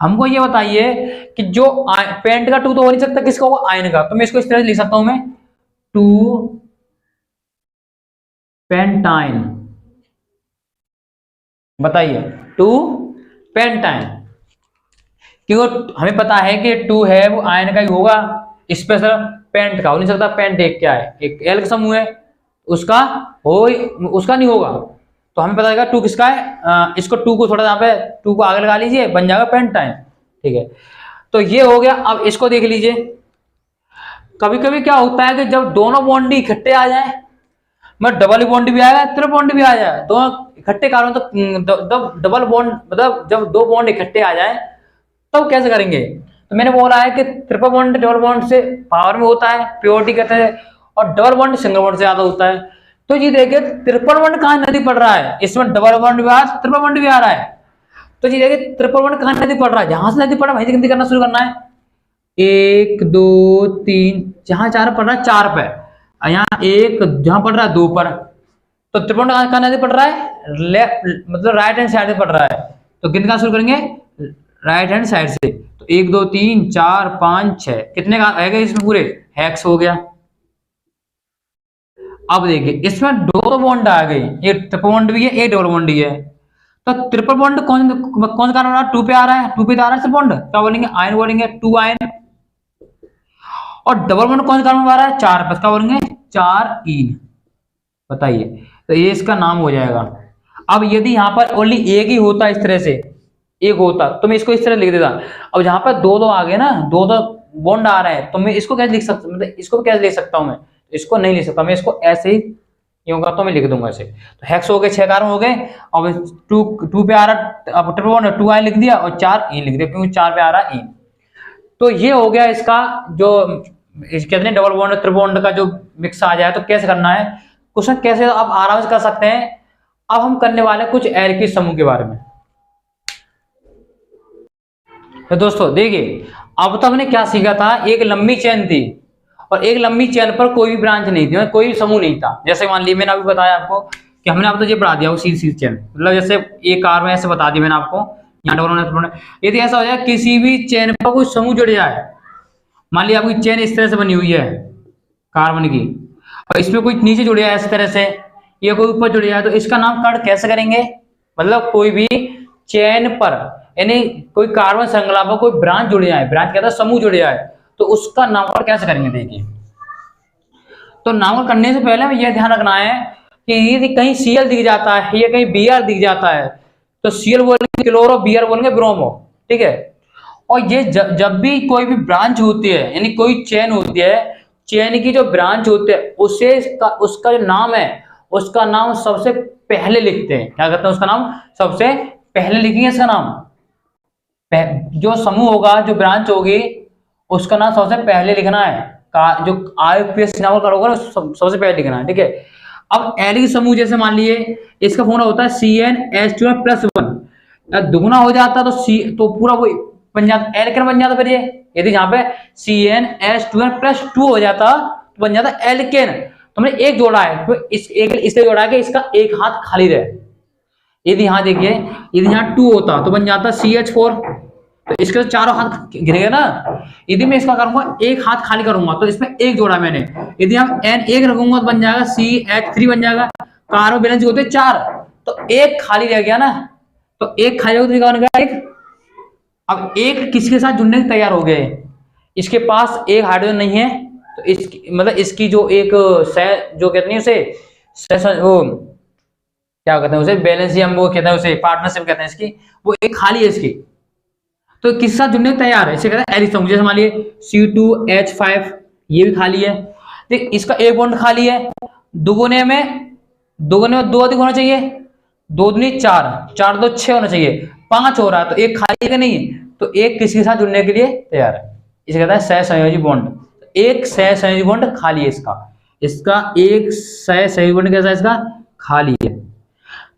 हमको ये बताइए कि जो पेंट का 2 तो हो नहीं सकता, किसका होगा? आयन का। तो मैं इसको इस तरह से लिख सकता हूं मैं, 2 पेंटाइन। बताइए 2 पेंटाइन, क्योंकि हमें पता है कि 2 है वो आयन का ही होगा, स्पेशल पेंट का हो नहीं सकता। पेंट एक क्या है? एक एल का समूह है, उसका हो, उसका नहीं होगा। तो हमें पता चलेगा 2 किसका है। इसको 2 को थोड़ा यहाँ पे 2 को आगे लगा लीजिए, बन जाएगा पेंटाइन। ठीक है, तो ये हो गया। अब इसको देख लीजिए, कभी कभी क्या होता है कि जब दोनों बॉन्ड इकट्ठे आ जाए, मतलब डबल बॉन्ड भी आएगा, ट्रिपल बॉन्ड भी आ जाए, दोनों इकट्ठे कार्बन, तो डबल बॉन्ड मतलब जब 2 बॉन्ड इकट्ठे आ जाए तब कैसे करेंगे? तो मैंने बोला है कि ट्रिपल बॉन्ड डबल बॉन्ड से पावर में होता है, प्योरिटी कहते हैं, और डबल बॉन्ड सिंगल बॉन्ड से ज्यादा होता है। तो ये देखिए ट्रिपल बॉन्ड कहां नदी पड़ रहा है, इसमें डबल बॉन्ड भी आ रहा है, ट्रिपल बॉन्ड भी आ रहा है। तो ये देखिए ट्रिपल बॉन्ड कहां नदी पड़ रहा है, जहां से नदी पड़ रहा है वहीं से गिनती करना शुरू करना है। 1 2 3, जहां 4 पड़ रहा है 4 पे, यहाँ 1 जहां पड़ रहा है 2 पर, तो ट्रिपल बॉन्ड कहां नदी पड़ रहा है? लेफ्ट मतलब राइट हैंड साइड से पड़ रहा है। तो गिनना शुरू करेंगे राइट हैंड साइड से। तो 1 2 3 4 5 6, कितने का आएगा इसमें? पूरे हेक्स हो गया। अब देखिए इसमें 2 बॉन्ड आ गए, एक ट्रिपल बॉन्ड भी है, एक डबल बॉन्ड भी है। तो ट्रिपल बॉन्ड कौन कौन सा कारण रहा? 2 पे आ रहा है, 2 पे आ रहा है ट्रिपल बॉन्ड, क्या बोलेंगे? आयन बोलेंगे, 2 आयन। और डबल बॉन्ड कौन सा कारण आ रहा है? 4 पे, क्या बोलेंगे? 4 इन। बताइए, तो ये इसका नाम हो जाएगा। अब यदि यहाँ पर ओनली एक ही होता, इस तरह से एक होता, तो मैं इसको इस तरह लिख देता। अब जहां पर 2 2 आ गए ना, 2 2 बॉन्ड आ रहे हैं, तो मैं इसको कैसे लिख सकता, मतलब इसको कैसे लिख सकता हूं मैं? इसको नहीं लिख सकता, मैं इसको ऐसे ही होगा तो मैं लिख दूंगा ऐसे। तो हेक्स हो गए, 6 कार्बन हो गए। अब 2 पे आ रहा, अब ट्रिपल बॉन्ड 2 आयन लिख दिया और 4 इन लिख दिया, क्योंकि 4 पे आ रहा इन। तो ये हो गया इसका जो कहते हैं डबल बॉन्ड ट्रिपल बॉन्ड का जो मिक्स आ जाए तो कैसे करना है क्वेश्चन, कैसे आप आराम से कर सकते हैं। अब हम करने वाले हैं कुछ एल्किल समूह के बारे में। तो दोस्तों देखिए, अब तक हमने क्या सीखा था? एक लंबी चेन थी और एक लंबी चेन पर कोई भी ब्रांच नहीं थी, कोई भी समूह नहीं था। जैसे मान लीजिए मैंने अभी बताया आपको कि हमने अब तो ये पढ़ा दिया वो सीधी चेन, मतलब जैसे एक कार में ऐसे बता दिया मैंने आपको, यहाँ डबल। यदि ऐसा हो जाए किसी भी चेन पर कोई समूह जुड़ जाए, मान लीजिए आपकी चेन इस तरह से बनी हुई है कार्बन की, और इसमें कोई नीचे जुड़ जाए इस तरह से, ये कोई ऊपर जुड़ जाए, तो इसका नाम कर्ण कैसे करेंगे? मतलब कोई भी चेन पर यानी कोई कार्बन श्रृंखला पर कोई ब्रांच जुड़ जाए, ब्रांच कहता है समूह जुड़ जाए, तो उसका नामकरण कैसे करेंगे? देखिए, तो नामकरण करने से पहले हमें यह ध्यान रखना है कि यदि कहीं Cl दिख जाता है या कहीं Br दिख जाता है, तो Cl बोलेंगे क्लोरो, Br बोलेंगे ब्रोमो। ठीक है, और ये जब भी कोई भी ब्रांच होती है, यानी कोई चेन होती है, चेन की जो ब्रांच होती है उसे उसका जो नाम है, उसका नाम सबसे पहले लिखते हैं। क्या कहते हैं? उसका नाम सबसे पहले लिखेंगे। इसका नाम जो समूह होगा, जो ब्रांच होगी, उसका नाम सबसे पहले लिखना है। जो IUPAC नाम होगा सबसे पहले लिखना है। ठीक है, अब एल्किल समूह जैसे मान लिए इसका फॉर्मूला होता है CnH2n+1, दुगुना हो जाता तो तो पूरा वो बन जाता, एल्केन बन जाता। फिर ये यदि यहाँ पे CnH2n+2 हो जाता तो बन जाता एल्केन। तो हमने एक जोड़ा है, तो इसलिए जोड़ा है कि इसका एक हाथ खाली रहे। यदि यहाँ देखिए, यदि यहाँ 2 होता तो बन जाता CH4, तो इसके तो चारों हाथ घिरेगा ना। यदि मैं इसका करूंगा एक हाथ खाली करूंगा तो इसमें एक जोड़ा मैंने, यदि हम N एक रखूंगा तो बन जाएगा CH3 बन जाएगा। कार्बन बैलेंस होते 4, तो एक खाली रह गया ना, तो एक खाली हो तो एक। अब एक किसके साथ जुड़ने के तैयार हो गए? इसके पास एक हाइड्रोजन नहीं है, तो इसकी मतलब इसकी जो एक जो कहते हैं उसे वो क्या कहते हैं उसे, बैलेंसियम वो कहते हैं उसे, पार्टनरशिप कहते हैं इसकी, वो एक खाली है इसकी, तो किसके साथ जुड़ने तैयार है? इसे कहते हैं एल्किल समूह। जैसे मान लिए C2H5, ये भी खाली है। देख इसका एक बॉन्ड खाली है, दुगुने में 2 अधिक होना चाहिए, 2 दूनी 4, 4 2 6 होना चाहिए, 5 हो रहा है, तो एक खाली है कि नहीं? तो एक किसके साथ जुड़ने के लिए तैयार है? इसे कहता है सहसंयोजी बॉन्ड। एक सहसंयोजी बॉन्ड खाली है इसका एक सहसंयोजी बॉन्ड कैसा है? इसका खाली है।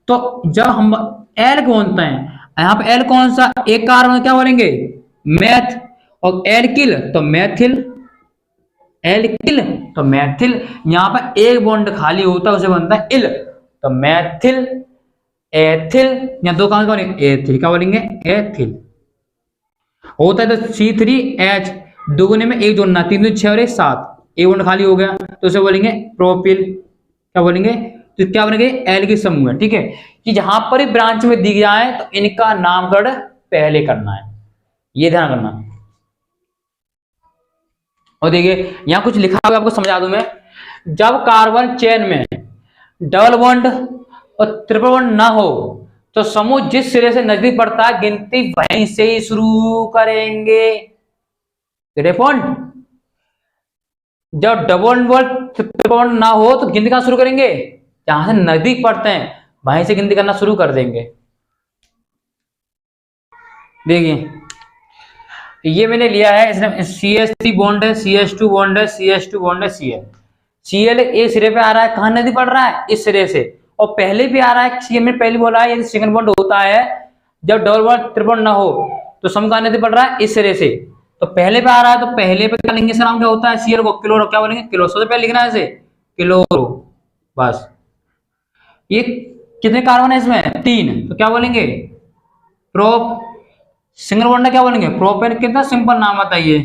तो जब हम एल बोलते हैं, यहाँ पे एल कौन सा? एक कार्बन क्या बोलेंगे? मैथ, और एल्किल तो मैथिल, एल्किल तो मैथिल, यहाँ पर एक बॉन्ड खाली होता है उसे बनता है इल, तो मैथिल एथिल, या दो कहां बोलेंगे एथिल, क्या बोलेंगे एथिल होता है। तो C3H दुगुने में एक जोड़ना, 3 2 6 और 1 7, एक बॉन्ड खाली हो गया तो उसे बोलेंगे प्रोपिल, क्या बोलेंगे, तो क्या बनेंगे एल्किल समूह है। ठीक है, कि जहां पर ही ब्रांच में दी जाए तो इनका नामकरण पहले करना है, ये ध्यान रखना। और देखिए यहां कुछ लिखा हुआ आपको समझा दूं मैं, जब कार्बन चेन में डबल बॉन्ड और ट्रिपल बॉन्ड ना हो तो समूह जिस सिरे से नजदीक पड़ता है गिनती वहीं से ही शुरू करेंगे। पॉइंट, जब डबल बॉन्ड ट्रिपल बॉन्ड ना हो तो गिनती कहां शुरू करेंगे, जहां से नजदीक पड़ते हैं वहीं से गिनती करना शुरू कर देंगे। देखिए ये मैंने लिया है, इसमें CH3 बॉन्ड है, CH2 बॉन्ड है, CH2 बॉन्ड है, Cl एक सिरे पे आ रहा है, कहां नजदीक पड़ रहा है इस सिरे से, और पहले भी आ रहा है, Cl में पहले बोला है यदि सेकंड बॉन्ड होता है जब डबल बॉन्ड ट्रिपल बॉन्ड ना हो तो समूह कहां नजदीक पड़ रहा है इस सिरे से, तो पहले पे आ रहा है तो पहले पे क्या लेंगे, इसका नाम क्या होता है Cl को क्लोरो, क्या बोलेंगे क्लोरो, सबसे पहले लिखना है इसे क्लोरो, बस। ये कितने कार्बन है इसमें 3, तो क्या बोलेंगे प्रोप, सिंगल बॉन्ड क्या बोलेंगे प्रोपेन, कितना सिंपल नाम आता है ये।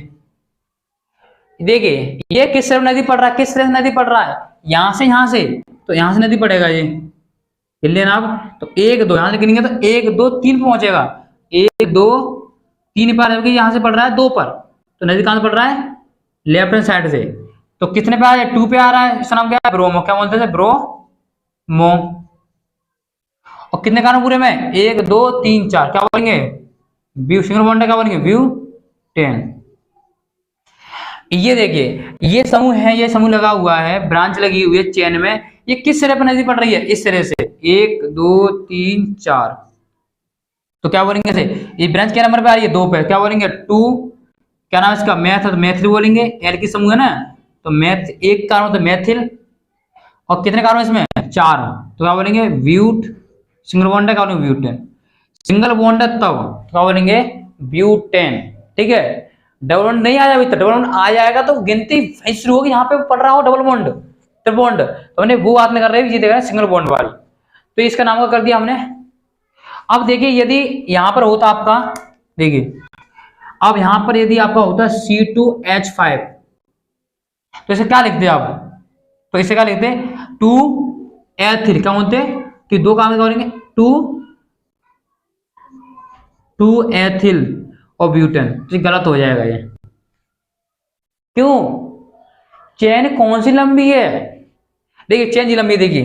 देखिए ये किस तरफ नदी पड़ रहा है, किस तरफ नदी पड़ रहा है, यहां से, यहां से, तो यहां से नदी पड़ेगा ये, हिल लेना आप, तो 1 2 यहां से गिनेंगे तो 1 2 3 पे पहुंचेगा, 1 2 3 पर, यहां से पड़ रहा है 2 पर, तो नदी कहां से पड़ रहा है लेफ्ट हैंड साइड से, तो कितने पे आ रहा है 2 पे आ रहा है, इसका नाम क्या है ब्रोमो, क्या बोलते हैं ब्रोमो। और कितने कार्बन पूरे में 1 2 3 4, क्या बोलेंगे ब्यू, सिंगल बॉन्ड क्या बोलेंगे ब्यूटेन। ये देखिए ये समूह है, ये समूह लगा हुआ है, ब्रांच लगी हुई है चेन में, ये किस सिरे पर नजदीक पड़ रही है इस सिरे से, 1 2 3 4, तो क्या बोलेंगे इसे, ये ब्रांच क्या नंबर पे आ रही है 2 पे, क्या बोलेंगे 2, क्या नाम है इसका मैथ, तो मैथिल बोलेंगे, एल की समूह है ना, तो मैथ एक कार्बन तो मैथिल, और कितने कार्बन इसमें 4, तो क्या बोलेंगे ब्यूट, सिंगल बॉन्ड है क्या बोलेंगे ब्यूटेन, सिंगल बॉन्ड है तब क्या बोलेंगे ब्यूटेन। ठीक है, डबल बॉन्ड नहीं आया अभी तक, डबल बॉन्ड आ जाएगा तो गिनती वहीं शुरू होगी, यहाँ पे पढ़ रहा हो डबल बॉन्ड ट्रिपल बॉन्ड, तो हमने वो बात नहीं कर रहे, ये देख रहे हैं सिंगल बॉन्ड वाली, तो इसका नाम कर दिया हमने। अब देखिए यदि यहां पर होता आपका, देखिए अब यहां पर यदि आपका होता C2H5, तो इसे क्या लिखते आप, तो इसे क्या लिखते 2H3, क्या बोलते कि दो काम करेंगे 2 एथिल और ब्यूटेन, तो गलत हो जाएगा ये, क्यों, चेन कौन सी लंबी है, देखिए चेन जी लंबी, देखिए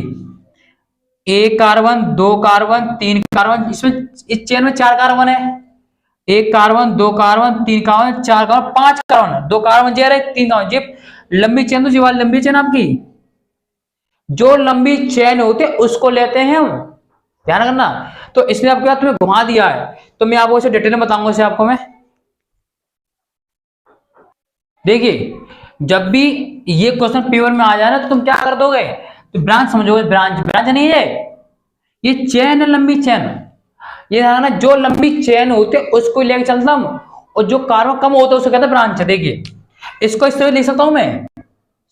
1 कार्बन 2 कार्बन 3 कार्बन, इसमें इस चेन में 4 कार्बन है, 1 carbon 2 carbon 3 carbon 4 carbon 5 carbon, 2 carbon जे रहे 3 कार्बन, जी लंबी चेन, तो जी वाली लंबी चेन आपकी, जो लंबी चेन होती है उसको लेते हैं हम, ध्यान करना। तो इसने आपको तुम्हें घुमा दिया है, तो मैं आपको इसे डिटेल में बताऊंगा इसे आपको मैं। देखिए जब भी ये क्वेश्चन पेपर में आ जाए ना तो तुम क्या कर दोगे, तो ब्रांच समझोगे, ब्रांच, ब्रांच नहीं है ये चेन है, लंबी चेन, ये ना जो लंबी चेन होती है उसको लेके चलता हूं, और जो कार्बन कम होता है उसको कहते हैं ब्रांच। देखिए इसको इस तरह लिख सकता हूं मैं,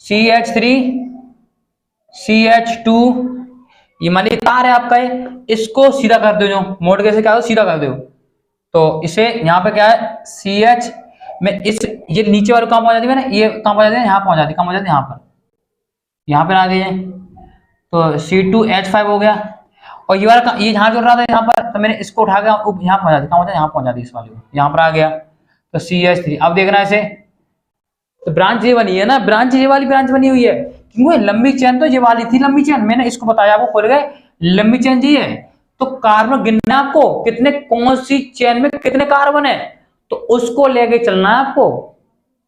CH3 CH2, ये मान लीजिए तार है आपका, ये इसको सीधा कर दो, जो मोड़ के से क्या हो सीधा कर दो, तो इसे यहाँ पे क्या है CH में इस, ये नीचे वाले कहां पहुंच जाती है ना, ये कहां पहुंच जाती है, यहाँ पहुंच जाती है, कहां पहुंच जाती है यहाँ पर आ गई है, तो C2H5 हो गया, और ये वाला ये यहाँ जुड़ रहा था यहाँ पर, तो मैंने इसको उठा के यहाँ पहुंचा दी, कहां पहुंचा, यहाँ पहुंचा दी, इस वाले को यहाँ पर आ गया, तो CH3। अब देखना इसे, तो ब्रांच ये बनी है ना, ब्रांच ये वाली ब्रांच बनी हुई है, क्योंकि लंबी चेन तो ये वाली थी लंबी चेन, मैंने इसको बताया आपको खोल गए, लंबी चेन जी है, तो कार्बन गिनना आपको कितने, कौन सी चेन में कितने कार्बन है, तो उसको लेके चलना है आपको।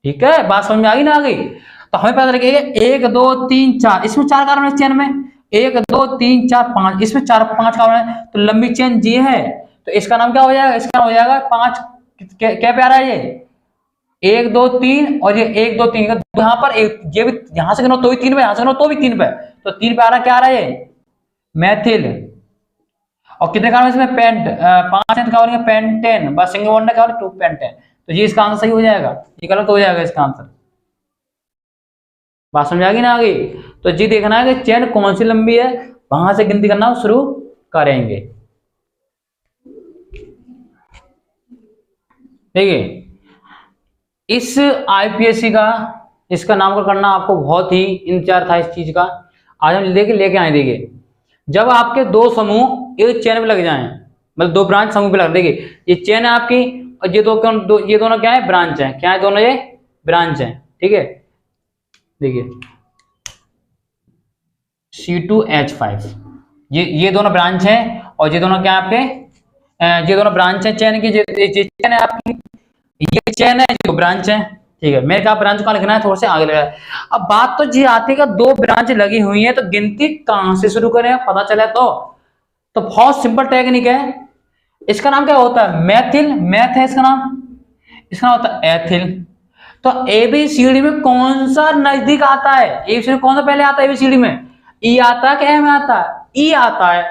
ठीक है, बात समझ में आ गई ना, आ गई, तो हमें पता लगेगा 1 2 3 4, इसमें 4 कार्बन है चेन में, 1 2 3 4 5, इसमें 4 5 कार्बन है, तो लंबी चेन जी है, तो इसका नाम क्या हो जाएगा, इसका नाम हो जाएगा 5, क्या पे आ रहा है ये 1 2 3, और ये 1 2 3 यहाँ पर एक, ये भी यहां से गिनो तो भी 3 पे, यहां से गिनो तो भी 3 पे, तो 3 पे आ रहा क्या आ रहा है ये मैथिल, और कितने कार्बन इसमें 5 का बोलेंगे पेंटेन, बस सिंगल बॉन्ड का 2 पेंटेन, तो ये इसका आंसर सही हो जाएगा, ये गलत हो जाएगा इसका आंसर। बात समझ आ गई ना आगे। तो जी देखना है कि चेन कौन सी लंबी है, वहां से गिनती करना शुरू करेंगे। देखिए इस आईपीएससी का, इसका नामकरण करना आपको बहुत ही इंतजार था इस चीज का। आज हम लेके आए। देखिए जब आपके दो समूह एक चेन पे लग जाएं, मतलब दो ब्रांच समूह पे लग, देखिए ये चेन है आपकी और ये दोनों क्या है, ब्रांच है। क्या है दोनों, ये ब्रांच है। ठीक है, देखिए C2H5 ये दोनों ब्रांच हैं और ये दोनों क्या है आपके, ये दोनों ब्रांच है चेन की। ये चेन है आपकी, ये चेन है, जो ब्रांच है। ठीक है, मेरे कहा ब्रांच का लिखना है, थोड़ा से आगे लगा है। अब बात तो जी आती है कि दो ब्रांच लगी हुई है तो गिनती कहां से शुरू करें, पता चले तो बहुत सिंपल टेक्निक है। इसका नाम क्या होता है, मैथिल, मैथ है इसका नाम। इसका नाम होता है एथिल। तो एबीसीडी में कौन सा नजदीक आता है, एबीसीडी में कौन सा पहले आता है, एबीसीडी में ई आता है कि एम आता है, ई आता है।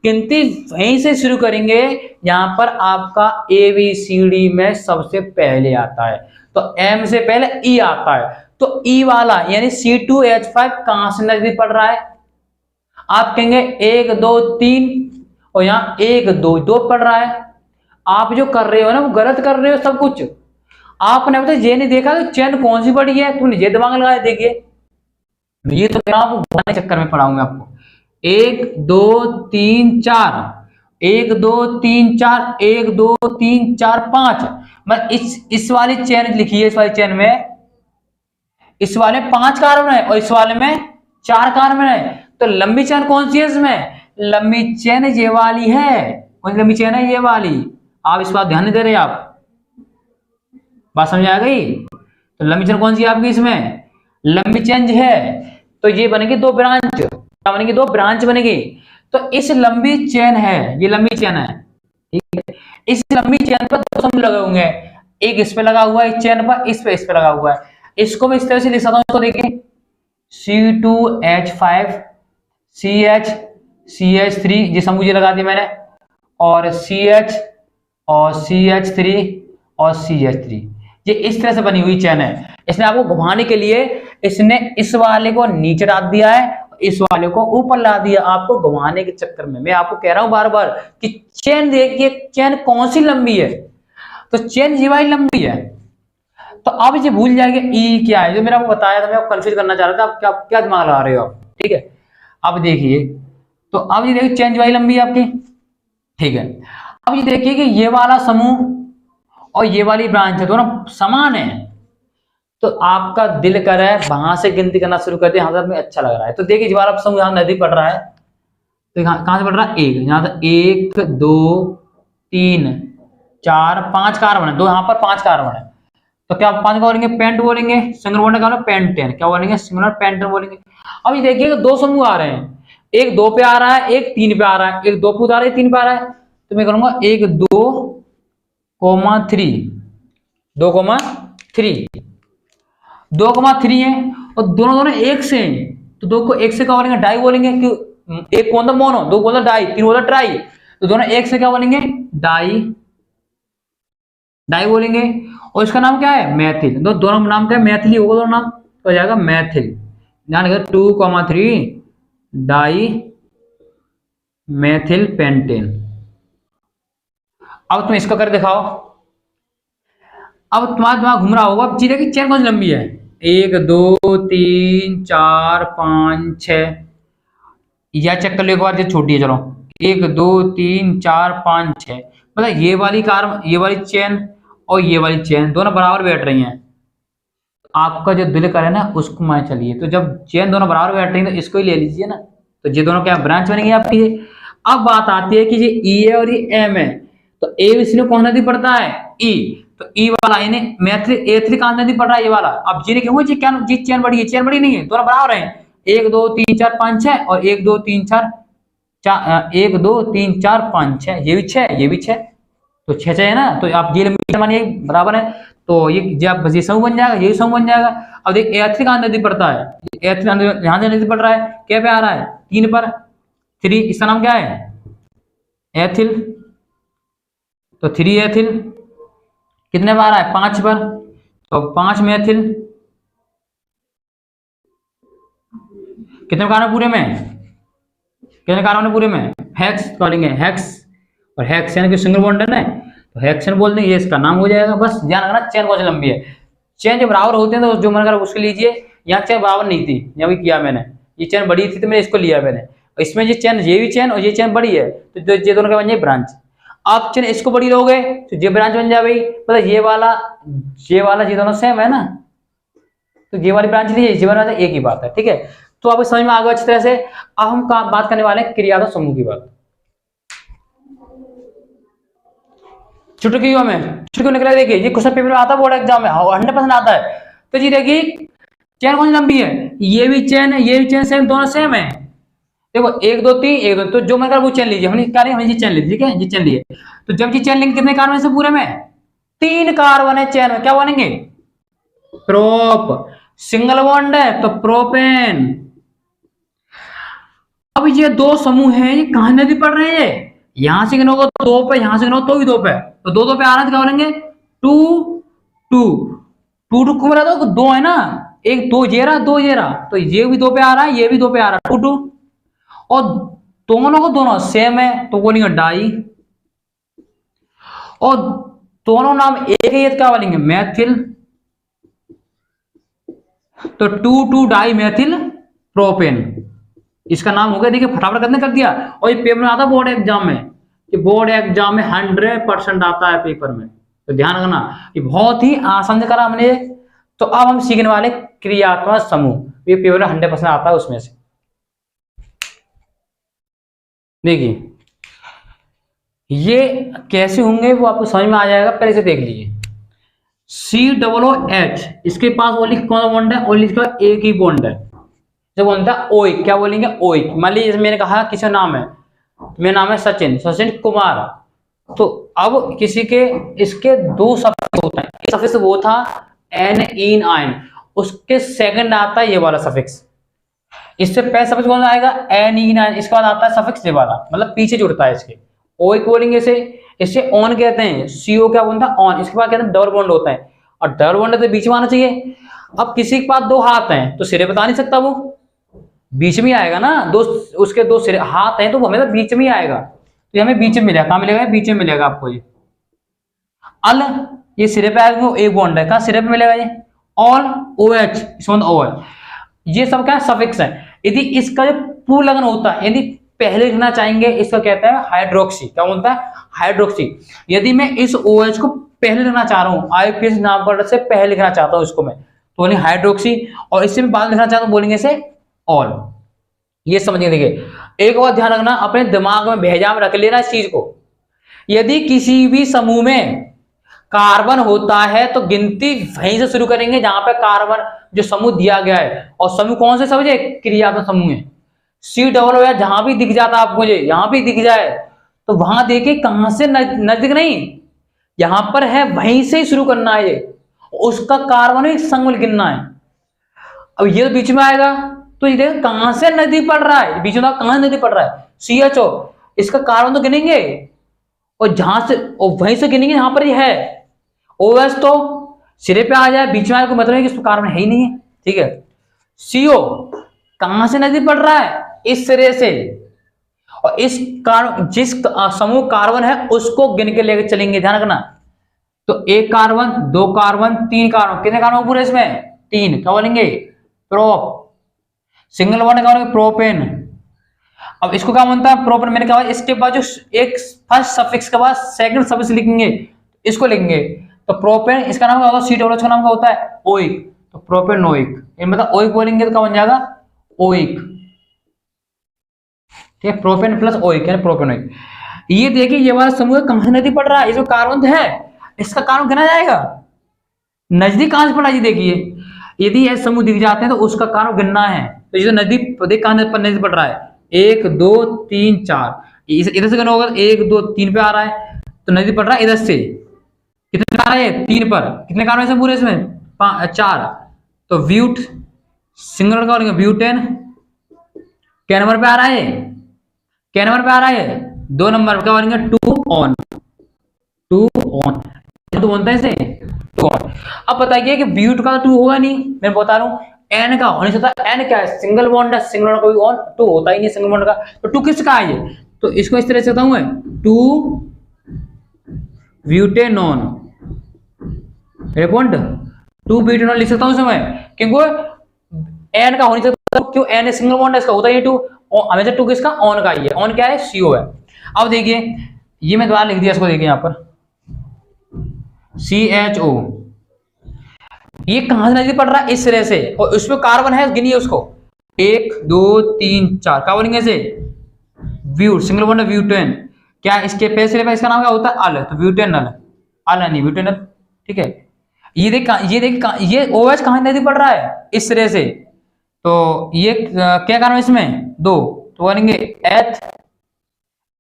गिनती वहीं से शुरू करेंगे, यहां पर आपका एबीसीडी में सबसे पहले आता है। तो एम से पहले ई आता है, तो ई वाला यानी C2H5 कहां से नजदीक पड़ रहा है। आप कहेंगे 1 2 3 और यहां 1 2 2 पड़ रहा है। आप जो कर रहे हो ना वो गलत कर रहे हो सब कुछ। आपने तो ये नहीं देखा कि चेन कौन सी बड़ी है, तुमने ये दिमाग लगाया। देखिए ये तो मैं आपको घुमाने चक्कर में पढ़ाऊंगा आपको। 1 2 3 4, 1 2 3 4, 1 2 3 4 5। मैं इस वाली चेन लिखी है, इस वाली चेन में इस वाले 5 कार्बन है और इस वाले में 4 कार्बन है। तो लंबी चेन कौन सी है इसमें, लंबी चेन ये वाली है। कौन सी लंबी चेन है, ये वाली। आप इस बात ध्यान नहीं दे रहे, आप बात समझ आ गई। तो लंबी चेन कौन सी है आपकी, इसमें लंबी चेन है। तो ये बनेगी दो ब्रांच, क्या बनेगी, दो ब्रांच बनेगी। तो इस लंबी चेन है, ये लंबी चेन है। ठीक है, इस लंबी चेन पर दो समूह लगे होंगे, एक इस पे लगा हुआ है इस चेन पर, इस पे लगा हुआ है। इसको मैं इस तरह से लिख सकता हूं, इसको देखिए C2H5 CH3, ये समूह ये लगा दिया मैंने, और CH और CH3 और CH3। ये इस तरह से बनी हुई चेन है। इसने आपको घुमाने के लिए इसने इस वाले को नीचे डाल दिया है, इस वाले को ऊपर ला दिया, आपको घुमाने के चक्कर में। मैं आपको कह रहा हूं बार बार कि चेन देखिए, चेन कौन सी लंबी है, तो चेन ये वाली लंबी है। तो आप ये भूल जाएंगे ई क्या है, जो मैंने आपको बताया था, मैं आपको कंफ्यूज करना चाह रहा था। आप क्या क्या दिमाग लगा रहे हो आप। ठीक है, अब देखिए, तो अब ये देखिए चेन वाली लंबी है आपकी। ठीक है, अब ये देखिए कि ये वाला समूह और ये वाली ब्रांच है, दोनों समान है। तो आपका दिल कर रहा है वहां से गिनती करना शुरू कर दिया, हाँ में अच्छा लग रहा है। तो देखिए ये वाला समूह यहाँ नजदीक पड़ रहा है, तो कहां से पड़ रहा है, एक यहाँ से 1 2 3 4 5 कार्बन है, दो यहाँ पर 5 कार्बन है। तो क्या 5 को बोलेंगे, पेंट बोलेंगे। सिंगल बॉन्ड का पेंटेन, क्या बोलेंगे, सिंगुलर पेंटेन बोलेंगे। अब ये देखिए दो समूह आ रहे हैं, एक 2 पे आ रहा है, एक 3 पे आ रहा है, एक 2 पे आ रहा है, 3 पे आ रहा है। तो मैं करूंगा 1 2 3, 2,3, 2,3 है और दोनों दोनों एक से हैं। तो दो को एक से क्या बोलेंगे, डाई बोलेंगे। क्यों, एक कौन सा मोनो, दो कौन सा डाई, तीन कौन सा ट्राई। तो दोनों एक से क्या बोलेंगे, डाई, डाई बोलेंगे। और इसका नाम क्या है, मैथिल। दोनों नाम क्या है, मैथिली होगा दोनों नाम, तो हो जाएगा मैथिल। ध्यान रखिए 2,3 डाई मैथिल पेंटेन। अब तुम इसका कर दिखाओ। अब तुम्हारा दिमाग घूम रहा होगा, अब चीजें की चेन कौन सी लंबी है, 1 2 3 4 5 6। या चेक कर लो एक बार, जो छोटी है, चलो 1 2 3 4 5 6। मतलब ये वाली कार, ये वाली चेन और ये वाली चेन दोनों बराबर बैठ रही हैं। आपका जो दिल करे ना उसको मान चलिए। तो जब चेन दोनों बराबर बैठ रही है तो इसको ही ले लीजिए ना। तो ये दोनों क्या ब्रांच बनेंगे आपकी। अब बात आती है कि ये ई है और ये एम है। तो ए इसमें कौन नदी पड़ता है, ई। तो ई वाला यानी मैथिली ए3 कहां नदी पड़ रहा है, ये वाला। अब जी ने क्यों, जी क्या, जी चेन बड़ी है, चेन बड़ी नहीं है, दोनों बराबर है। 1 2 3 4 5 6 और 1 2 3 4 1 2 3 4 5 6, ये भी 6, ये भी 6। तो 6 है ना, तो आप ये लंबी मानिए बराबर है। तो ये जब ये समूह बन जाएगा, ये समूह बन जाएगा। अब देख ए3 कहां नदी पड़ता है, ए3 यहां से नदी पड़ रहा है, क्या पे आ रहा है, 3 पर, 3, इसका नाम क्या है, एथिल। तो 3 एथिल कितने पर आ रहा है, 5 पर। तो 5 मेथिल, कितने कार्बन पूरे में, कितने कार्बन है पूरे में, हेक्स बोलेंगे, हेक्स, और हेक्स यानी कि सिंगल बॉन्ड है ना, तो हेक्सेन बोल देंगे, ये इसका नाम हो जाएगा। बस ध्यान रखना चेन कौन सी लंबी है, चेन जब बराबर होते हैं तो जो मन कर उसके लीजिए। यहाँ चेन बराबर नहीं थी, यहाँ भी किया मैंने, ये चेन बड़ी थी तो मैंने इसको लिया मैंने, इसमें ये चेन, ये भी चेन और ये चेन बड़ी है तो ये दोनों का बन जाए ब्रांच। आप चेन इसको बड़ी लोगे तो ये ब्रांच बन जाए भाई, मतलब ये वाला ये दोनों सेम है ना, तो ये वाली ब्रांच लीजिए, ये वाला एक ही बात है, ठीक है। तो आपको समझ में आ गया अच्छी तरह से। अब हम बात करने वाले हैं क्रियात्मक समूह की बात। चुटकियों में चुटकियों निकला, देखिए ये क्वेश्चन पेपर में आता है, बोर्ड एग्जाम में 100% आता है। तो जी देखिए चेन कौन सी लंबी है, ये भी चेन है, ये भी चेन, सेम, दोनों सेम है। देखो 1 2 3 1 2, तो जो मैं वो चेन लीजिए, हमने क्या लिया, हमने ये चेन ली, ठीक है, ये चेन लिए। तो जब ये चेन लेंगे कितने कार्बन है पूरे में, 3 कार्बन है चेन में, क्या बनेंगे, प्रोप। सिंगल बॉन्ड है तो प्रोपेन। अब ये दो समूह हैं, ये कहां नदी पड़ रहे हैं, यहां से गिनोगे तो 2 पे, यहां से गिनोगे तो भी 2 पे, तो 2 2 पे आ रहा है तो क्या बोलेंगे, 2 2 2 2 को तो 2 है ना, एक 2 ये रहा 2 ये रहा, तो ये भी 2 पे आ रहा है, ये भी 2 पे आ रहा है, 2 2, और दोनों को दोनों सेम है तो बोलेंगे डाई, और दोनों नाम एक है, क्या बोलेंगे, मैथिल, तो 2 2 डाई मैथिल प्रोपेन, इसका नाम हो गया। देखिए फटाफट करने कर दिया। और ये पेपर में आता है बोर्ड एग्जाम में, कि बोर्ड एग्जाम में 100% आता है पेपर में, तो ध्यान रखना, ये बहुत ही आसान से करा हमने। तो अब हम सीखने वाले क्रियात्मक समूह, ये पेपर में 100% आता है उसमें से। देखिए ये कैसे होंगे वो आपको समझ में आ जाएगा, पहले से देख लीजिए। COOH, इसके पास ओनली कौन सा बॉन्ड है, ओनली इसका एक ही बॉन्ड है, जो बोलता है ओइक, क्या बोलेंगे, ओइक। मान लीजिए मैंने कहा किसी नाम है, मेरा नाम है सचिन, सचिन कुमार, तो अब किसी के इसके 2 सफिक्स होता है, एक सफिक्स वो था एन इन आइन, उसके सेकंड आता है ये वाला सफिक्स, इससे पहले सफिक्स कौन सा आएगा, एन इन आइन, इसके बाद आता है सफिक्स ये वाला, मतलब पीछे जुड़ता है इसके, ओइक बोलेंगे इसे। इसे ऑन कहते हैं, CO क्या बोलता है, ऑन, इसके बाद कहते हैं डबल बॉन्ड होता है, और डबल बॉन्ड तो बीच में आना चाहिए। अब किसी के पास 2 हाथ हैं तो सिरे बता नहीं सकता, वो बीच में आएगा ना, उसके 2 सिरे हाथ हैं तो वो हमें तो बीच में ही आएगा, तो ये हमें बीच में मिलेगा, कहां मिलेगा, बीच में मिलेगा आपको ये। अल, ये सिरे पे आएगा, एक बॉन्ड है, कहां सिरे पे मिलेगा ये, ऑल, OH, इसमें OL, ये सब क्या सफिक्स है। यदि इसका जो पूर्ण लगन होता है, यदि पहले लिखना चाहेंगे, इसका कहता है हाइड्रोक्सी, क्या बोलता है, हाइड्रोक्सी। यदि मैं इस OH को पहले लिखना चाह रहा हूँ, IPS नाम पर से पहले लिखना चाहता हूँ इसको मैं, तो बोलेंगे हाइड्रोक्सी, और इससे मैं बाद लिखना चाहता हूँ, बोलेंगे इसे ऑल। ये समझिए। देखिए एक और ध्यान रखना, अपने दिमाग में भेजा में रख लेना इस चीज को, यदि किसी भी समूह में कार्बन होता है तो गिनती वहीं से शुरू करेंगे जहां पे कार्बन जो समूह दिया गया है, और समूह कौन से समझे, क्रियात्मक समूह है। COO जहां भी दिख जाता आपको, मुझे यहां भी दिख जाए तो वहां देखिए कहां से, नजदीक नहीं, यहां पर है वहीं से ही शुरू करना है, ये उसका कार्बन एक संग गिनना है। अब ये तो बीच में आएगा, तो ये देखो कहां से नदी पड़ रहा है, बीच में कहां नदी पड़ रहा है, CHO, इसका कार्बन तो गिनेंगे, और जहां से, और वहीं से गिनेंगे जहां पर ये है। OS तो सिरे पे आ जाए, बीच में आए, कोई मतलब है कि इसमें कार्बन है ही नहीं है, ठीक है। CO कहां से नदी पड़ रहा है, इस सिरे से, और इस जिस समूह कार्बन है उसको गिन के लेकर चलेंगे, ध्यान रखना। तो 1 कार्बन, 2 कार्बन, 3 कार्बन, कितने कार्बन पूरे इसमें, 3, क्या बोलेंगे, प्रोप। सिंगल बॉन्ड क्या बोलेंगे, प्रोपेन। अब इसको क्या बनता है, प्रोपेन। मैंने कहा इसके बाद जो एक फर्स्ट सफिक्स के बाद सेकंड सफिक्स लिखेंगे, इसको लिखेंगे, तो प्रोपेन, इसका नाम क्या होता है, COOH का नाम क्या होता है, ओइक, तो प्रोपेनोइक, मतलब ओइक बोलेंगे तो क्या बन जाएगा, ओइक, ठीक है, प्रोपेन प्लस ओइक यानी प्रोपेनोइक। ये देखिए ये वाला समूह कहां नदी पड़ रहा है, इसमें कार्बन है, इसका कार्बन गिना जाएगा, नजदीक कहां से पड़ा, ये देखिए यदि ये समूह दिख जाते हैं तो उसका कार्बन गिनना है। तो ये नदी देख कहां पर नदी पड़ रहा है, 1 2 3 4, इधर से गिना होगा 1 2 3 पे आ रहा है, तो नदी पड़ रहा है इधर से, कितने आ रहा है, 3 पर, कितने कार्बन है पूरे इसमें, 4, तो ब्यूट, सिंगल का बोलेंगे ब्यूटेन, क्या नंबर पे आ रहा है, क्या नंबर पे आ रहा है, 2 नंबर पे, क्या बोलेंगे, 2 ऑन, 2 ऑन, तो बनता है इसे 2 ऑन। अब बताइए कि ब्यूट का 2 होगा नहीं, मैं बता रहा हूं, एन का हो नहीं सकता। एन क्या है, सिंगल बॉन्ड है, सिंगल बॉन्ड कोई ऑन टू होता ही नहीं सिंगल बॉन्ड का। तो टू किसका है ये, तो इसको इस तरह से कहता हूं मैं, two butanone bond, two butanone लिख सकता हूं इसमें मैं, क्योंकि एन का हो नहीं सकता, क्यों, एन सिंगल बॉन्ड है, इसका होता ही नहीं टू, हमेशा टू किसका, ऑन का ही है। ऑन क्या है, CO है। अब देखिए ये मैं दोबारा लिख दिया इसको, देखिए यहाँ पर CHO, ये कहां से नजदीक पड़ रहा है, इस तरह से, और उसमें कार्बन है, गिनिए उसको, 1 2 3 4, क्या बोलेंगे इसे, ब्यूट, सिंगल बॉन्ड ब्यूटेन। क्या इसके पैसे इसका नाम क्या होता है, अल, तो ब्यूटेनल, अल नहीं ब्यूटेनल, ठीक है। ये देख ये OH कहां नजदीक पड़ रहा है, इस तरह से, तो ये क्या कारण है इसमें, दो, तो बनेंगे एथ,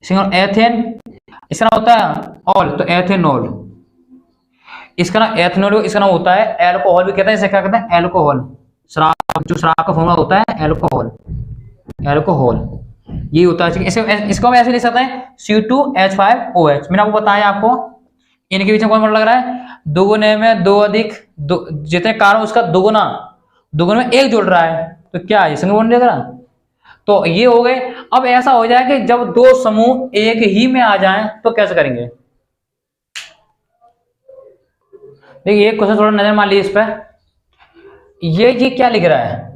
सिंगल एथेन, इसका नाम होता है ऑल, तो एथेनॉल, इसका नाम एथेनॉल, इसका नाम होता है एल्कोहल भी कहते हैं, इसे क्या कहते हैं, एल्कोहल, शराब, जो शराब का फॉर्मूला होता है एल्कोहल, एल्कोहल ये होता है। इसको हम ऐसे लिख सकते हैं C2H5OH। मैंने आपको बताया, आपको इनके बीच में कौन लग रहा है, दोगुने में दो अधिक दो, जितने कार्बन उसका दोगुना, दोगुने में एक जुड़ रहा है, तो क्या है, सिंगल बॉन्ड लग रहा। तो ये हो गए। अब ऐसा हो जाए कि जब दो समूह एक ही में आ जाएं तो कैसे करेंगे, देखिए एक क्वेश्चन थोड़ा नजर मार लीजिए इस पर, ये क्या लिख रहा है,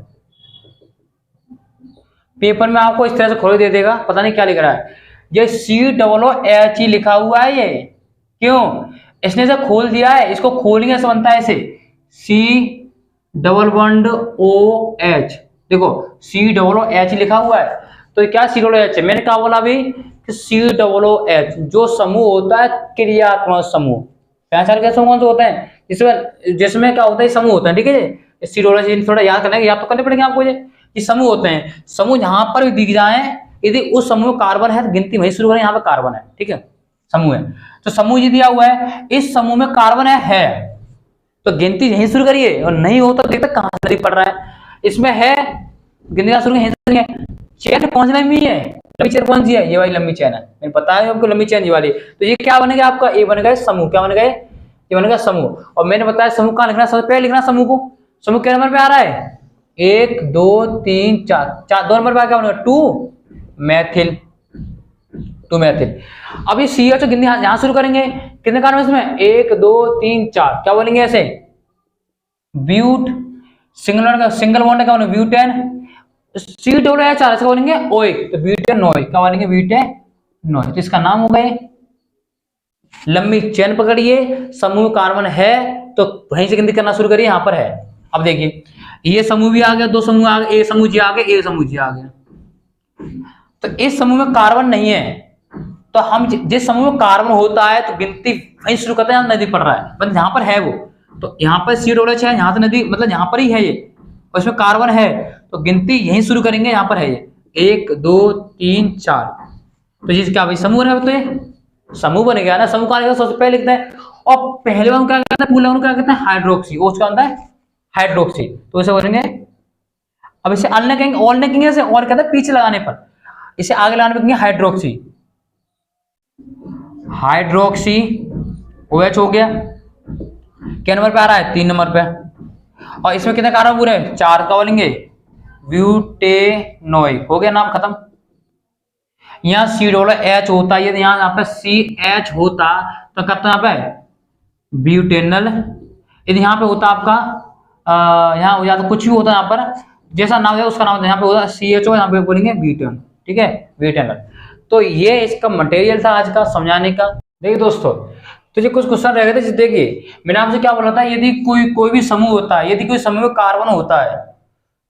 पेपर में आपको इस तरह से खोल दे देगा, पता नहीं क्या लिख रहा है, ये COOH लिखा हुआ है, ये क्यों, इसने से खोल दिया है, इसको खोलेंगे से बनता है ऐसे, COOH, देखो COOH लिखा हुआ है, तो क्या COOH है, मैंने क्या बोला अभी कि COOH जो समूह होता है क्रियात्मक समूह, पहचान के समूह कौन से होते हैं, जिसमें क्या होता है, समूह होता है, ठीक है। COOH थोड़ा याद करना, याद तो करने पड़ेंगे आपको, ये समूह होते हैं, समूह जहां पर भी दिख जाए, यदि उस समूह में कार्बन है तो गिनती वहीं शुरू करें, यहाँ पे कार्बन है, ठीक है, समूह है, तो समूह ये दिया हुआ है, इस समूह में कार्बन है तो गिनती यहीं शुरू करिए, और नहीं हो तो देखते कहां से पड़ रहा है, इसमें है गिनती का शुरू यहीं से, चेन कौन सी लंबी है, लंबी चेन कौन सी है, ये वाली लंबी चेन है, मैंने बताया आपको लंबी चेन ये वाली, तो ये क्या बनेगा आपका, ये बनेगा समूह, क्या बनेगा, ये बनेगा समूह। और मैंने बताया समूह कहां लिखना, सबसे पहले लिखना समूह को, समूह के नंबर पे आ रहा है 1 2 3 4, 2 नंबर पे क्या बनेगा, 2 मैथिल, 2 मैथिल। अब ये CH गिनती यहां शुरू करेंगे, कितने कार्बन इसमें, 1 2 3 4, क्या बोलेंगे ऐसे, ब्यूट, सिंगल बॉन्ड क्या बनेगा, ब्यूटेन, COOH ऐसे बोलेंगे ओइक, तो ब्यूटेनोइक, क्या बोलेंगे, ब्यूटेनोइक, तो इसका नाम हो गए। लंबी चेन पकड़िए, समूह कार्बन है तो वहीं से गिनती करना शुरू करिए, यहां पर है। अब देखिए ये समूह भी आ गया, दो समूह आ गए, एक समूह जी आ गया, एक समूह जी आ गया, तो इस समूह में कार्बन नहीं है, तो हम जिस समूह में कार्बन होता है तो गिनती वहीं शुरू करते हैं, नजदीक पड़ रहा है, मतलब यहाँ पर है वो, तो यहाँ पर COOH है, यहाँ से नजदीक, मतलब यहाँ पर ही है ये, और इसमें कार्बन है तो गिनती यहीं शुरू करेंगे, यहाँ पर है ये 1 2 3 4, तो ये क्या भाई समूह है, तो ये समूह बन गया ना, समूह का सबसे पहले लिखते हैं, और पहले वाला क्या कहते हैं, पूरा क्या कहते हैं, हाइड्रोक्सी, OH का होता है हाइड्रोक्सी, तो इसे बोलेंगे। अब इसे अल ने कहेंगे, ऑल ने कहेंगे, इसे और कहते हैं पीछे लगाने पर, इसे आगे लगाने पर कहेंगे हाइड्रोक्सी, हाइड्रोक्सी OH हो गया, क्या नंबर पे आ रहा है, 3 नंबर पे, और इसमें कितने कार्बन पूरे, 4, का बोलेंगे ब्यूटेनोइक, हो गया नाम खत्म। यहाँ COOH होता है, यहाँ पे CH होता तो कहते हैं यहाँ पे ब्यूटेनल, यदि यहाँ पे होता आपका यहाँ हो जाता, कुछ भी होता है यहाँ पर, जैसा नाम है उसका नाम, यहाँ पे होता CHO, यहाँ पे बोलेंगे ब्यूटेन, ठीक है, ब्यूटेनल। तो ये इसका मटेरियल था आज का समझाने का। देखिए दोस्तों, तो ये कुछ क्वेश्चन रह गए थे, देखिए मैंने आपसे क्या बोला था, यदि कोई भी समूह होता है, यदि कोई समूह में कार्बन होता है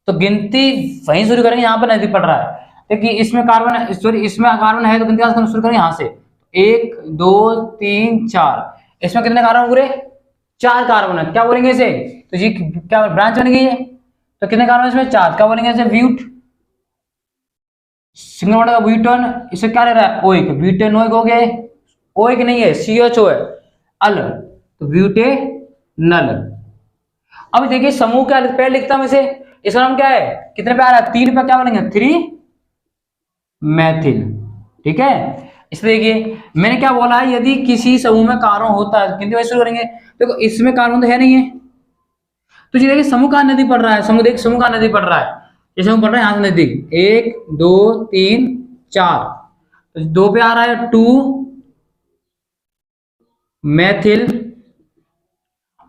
तो गिनती वहीं शुरू करेंगे, यहाँ पर नजदीक पड़ रहा है, देखिए इसमें कार्बन है, सॉरी इसमें कार्बन है तो गिनती शुरू करेंगे यहाँ से, 1 2 3 4, इसमें कितने कार्बन पूरे, 4 कार्बन है, क्या बोलेंगे इसे, तो ये क्या ब्रांच बन गई है, तो कितने कार्बन इसमें, 4, क्या बोलेंगे इसे, ब्यूट, सिंगल बॉन्ड का ब्यूटेन, इसे क्या ले रहा है, ओइक, ब्यूटेनोइक हो गए, ओइक नहीं है CHO है, अल, तो ब्यूटेनल। अब देखिए समूह क्या पहले लिखता हूं इसे, इसका नाम क्या है, कितने पे आ रहा है, 3 पे, क्या बनेंगे 3 मैथिल, ठीक है। इसलिए देखिए मैंने क्या बोला है, यदि किसी समूह में कार्बन होता है गिनती वैसे शुरू करेंगे, देखो इसमें कार्बन तो है नहीं है, तो ये देखिए समूह का नदी पड़ रहा है, समूह देख समूह का नदी पड़ रहा है, ये समूह पड़ रहा है यहाँ से नजदीक 1 2 3 4, तो 2 पे आ रहा है 2 मैथिल,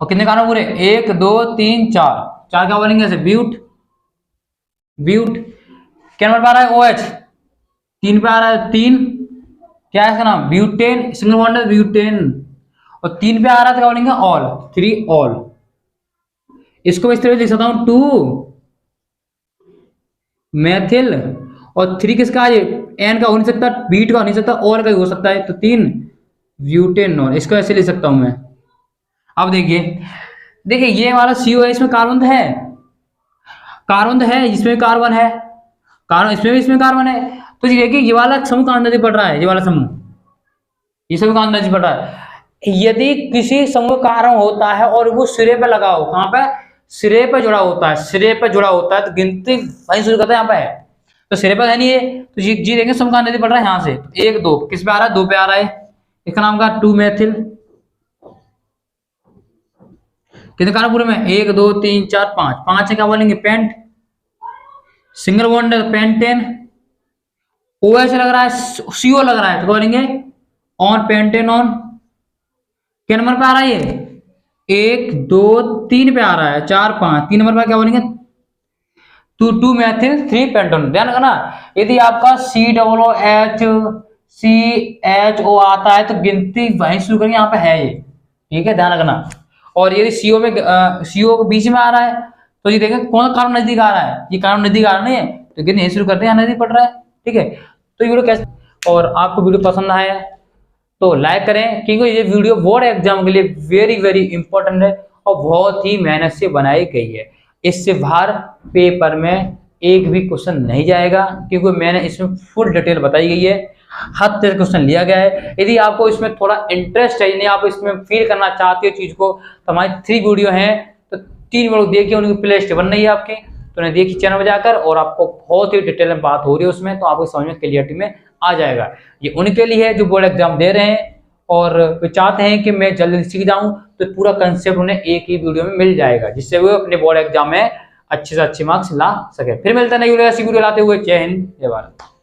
और कितने कार्बन पूरे 1 2 3 4, 4 क्या बोलेंगे ऐसे ब्यूट, ब्यूट। क्या नंबर पे आ रहा है OH, 3 पे आ रहा है 3, क्या है इसका नाम ब्यूटेन, सिंगल बॉन्ड है ब्यूटेन, और 3 पे आ रहा है तो क्या बोलेंगे ऑल, 3 ऑल। इसको मैं इस तरह लिख सकता हूं 2 मैथिल, और 3 किसका है, एन का हो नहीं सकता, बीट का हो नहीं सकता, ऑल का ही हो सकता है, तो 3 ब्यूटेनॉल, इसको ऐसे लिख सकता हूं मैं। अब देखिए देखिए ये वाला CO है, इसमें कार्बन है, कार्बन है, इसमें कार्बन है, कार्बन इसमें भी, इसमें कार्बन है, तो देखिए ये वाला समूह कहां नदी पड़ रहा है, ये वाला समूह, ये समूह कहां नदी पड़ रहा है। यदि किसी समूह कार्बन होता है और वो सिरे पे लगा हो, कहां पे, सिरे पे जुड़ा होता है, सिरे पे जुड़ा होता है, तो गिनती वहीं शुरू करते हैं, यहाँ पे है, तो सिरे पे है नहीं है, तो जी देखेंगे समूह कहां नदी पड़ रहा है, यहाँ से 1 2 किस पे आ रहा है, 2 पे आ रहा है, इसका नाम का 2 मैथिल, कितने कार्बन पूरे में 1 2 3 4 5, 5 है क्या बोलेंगे pent, single bond pentane, OH लग रहा है, CO लग रहा है, तो बोलेंगे ऑन पेंटेन ऑन। क्या नंबर पे आ रहा है ये 1 2 3 पे आ रहा है, 4 5, 3 नंबर पे क्या बोलेंगे 2 मैथिल 3 पेंटोन। ध्यान रखना यदि आपका COOH आता है तो गिनती वहीं शुरू करेंगे, यहाँ पे है ये, ठीक है ध्यान रखना। और यदि CO में CO के बीच में आ रहा है तो ये देखें कौन सा कार्बन नजदीक आ रहा है, ये कार्बन नजदीक आ रहा नहीं है, तो गिनती यहीं शुरू करते हैं, यहाँ नजदीक पड़ रहा है, ठीक है। तो ये वीडियो कैसे, और आपको वीडियो पसंद आया तो लाइक करें, क्योंकि ये वीडियो बोर्ड एग्जाम के लिए वेरी वेरी इंपॉर्टेंट है और बहुत ही मेहनत से बनाई गई है। इससे बाहर पेपर में एक भी क्वेश्चन नहीं जाएगा, क्योंकि मैंने इसमें फुल डिटेल बताई गई है, हर तरह का क्वेश्चन लिया गया है। यदि आपको इसमें थोड़ा इंटरेस्ट है, यानी आप इसमें फील करना चाहते हो चीज को, तो हमारी 3 वीडियो हैं, तो 3 वीडियो देखिए, उनकी प्ले लिस्ट बन रही है आपकी, तो उन्हें देखिए चैनल में जाकर, और आपको बहुत ही डिटेल में बात हो रही है उसमें, तो आपको समझ में क्लियरिटी में आ जाएगा। ये उनके लिए है जो बोर्ड एग्जाम दे रहे हैं और वे चाहते हैं कि मैं जल्दी सीख जाऊं, तो पूरा कंसेप्ट उन्हें एक ही वीडियो में मिल जाएगा, जिससे वो अपने बोर्ड एग्जाम में अच्छे से अच्छे मार्क्स ला सके। फिर मिलते हैं नई वीडियो, ऐसी वीडियो लाते हुए। जय हिंद जय भारत।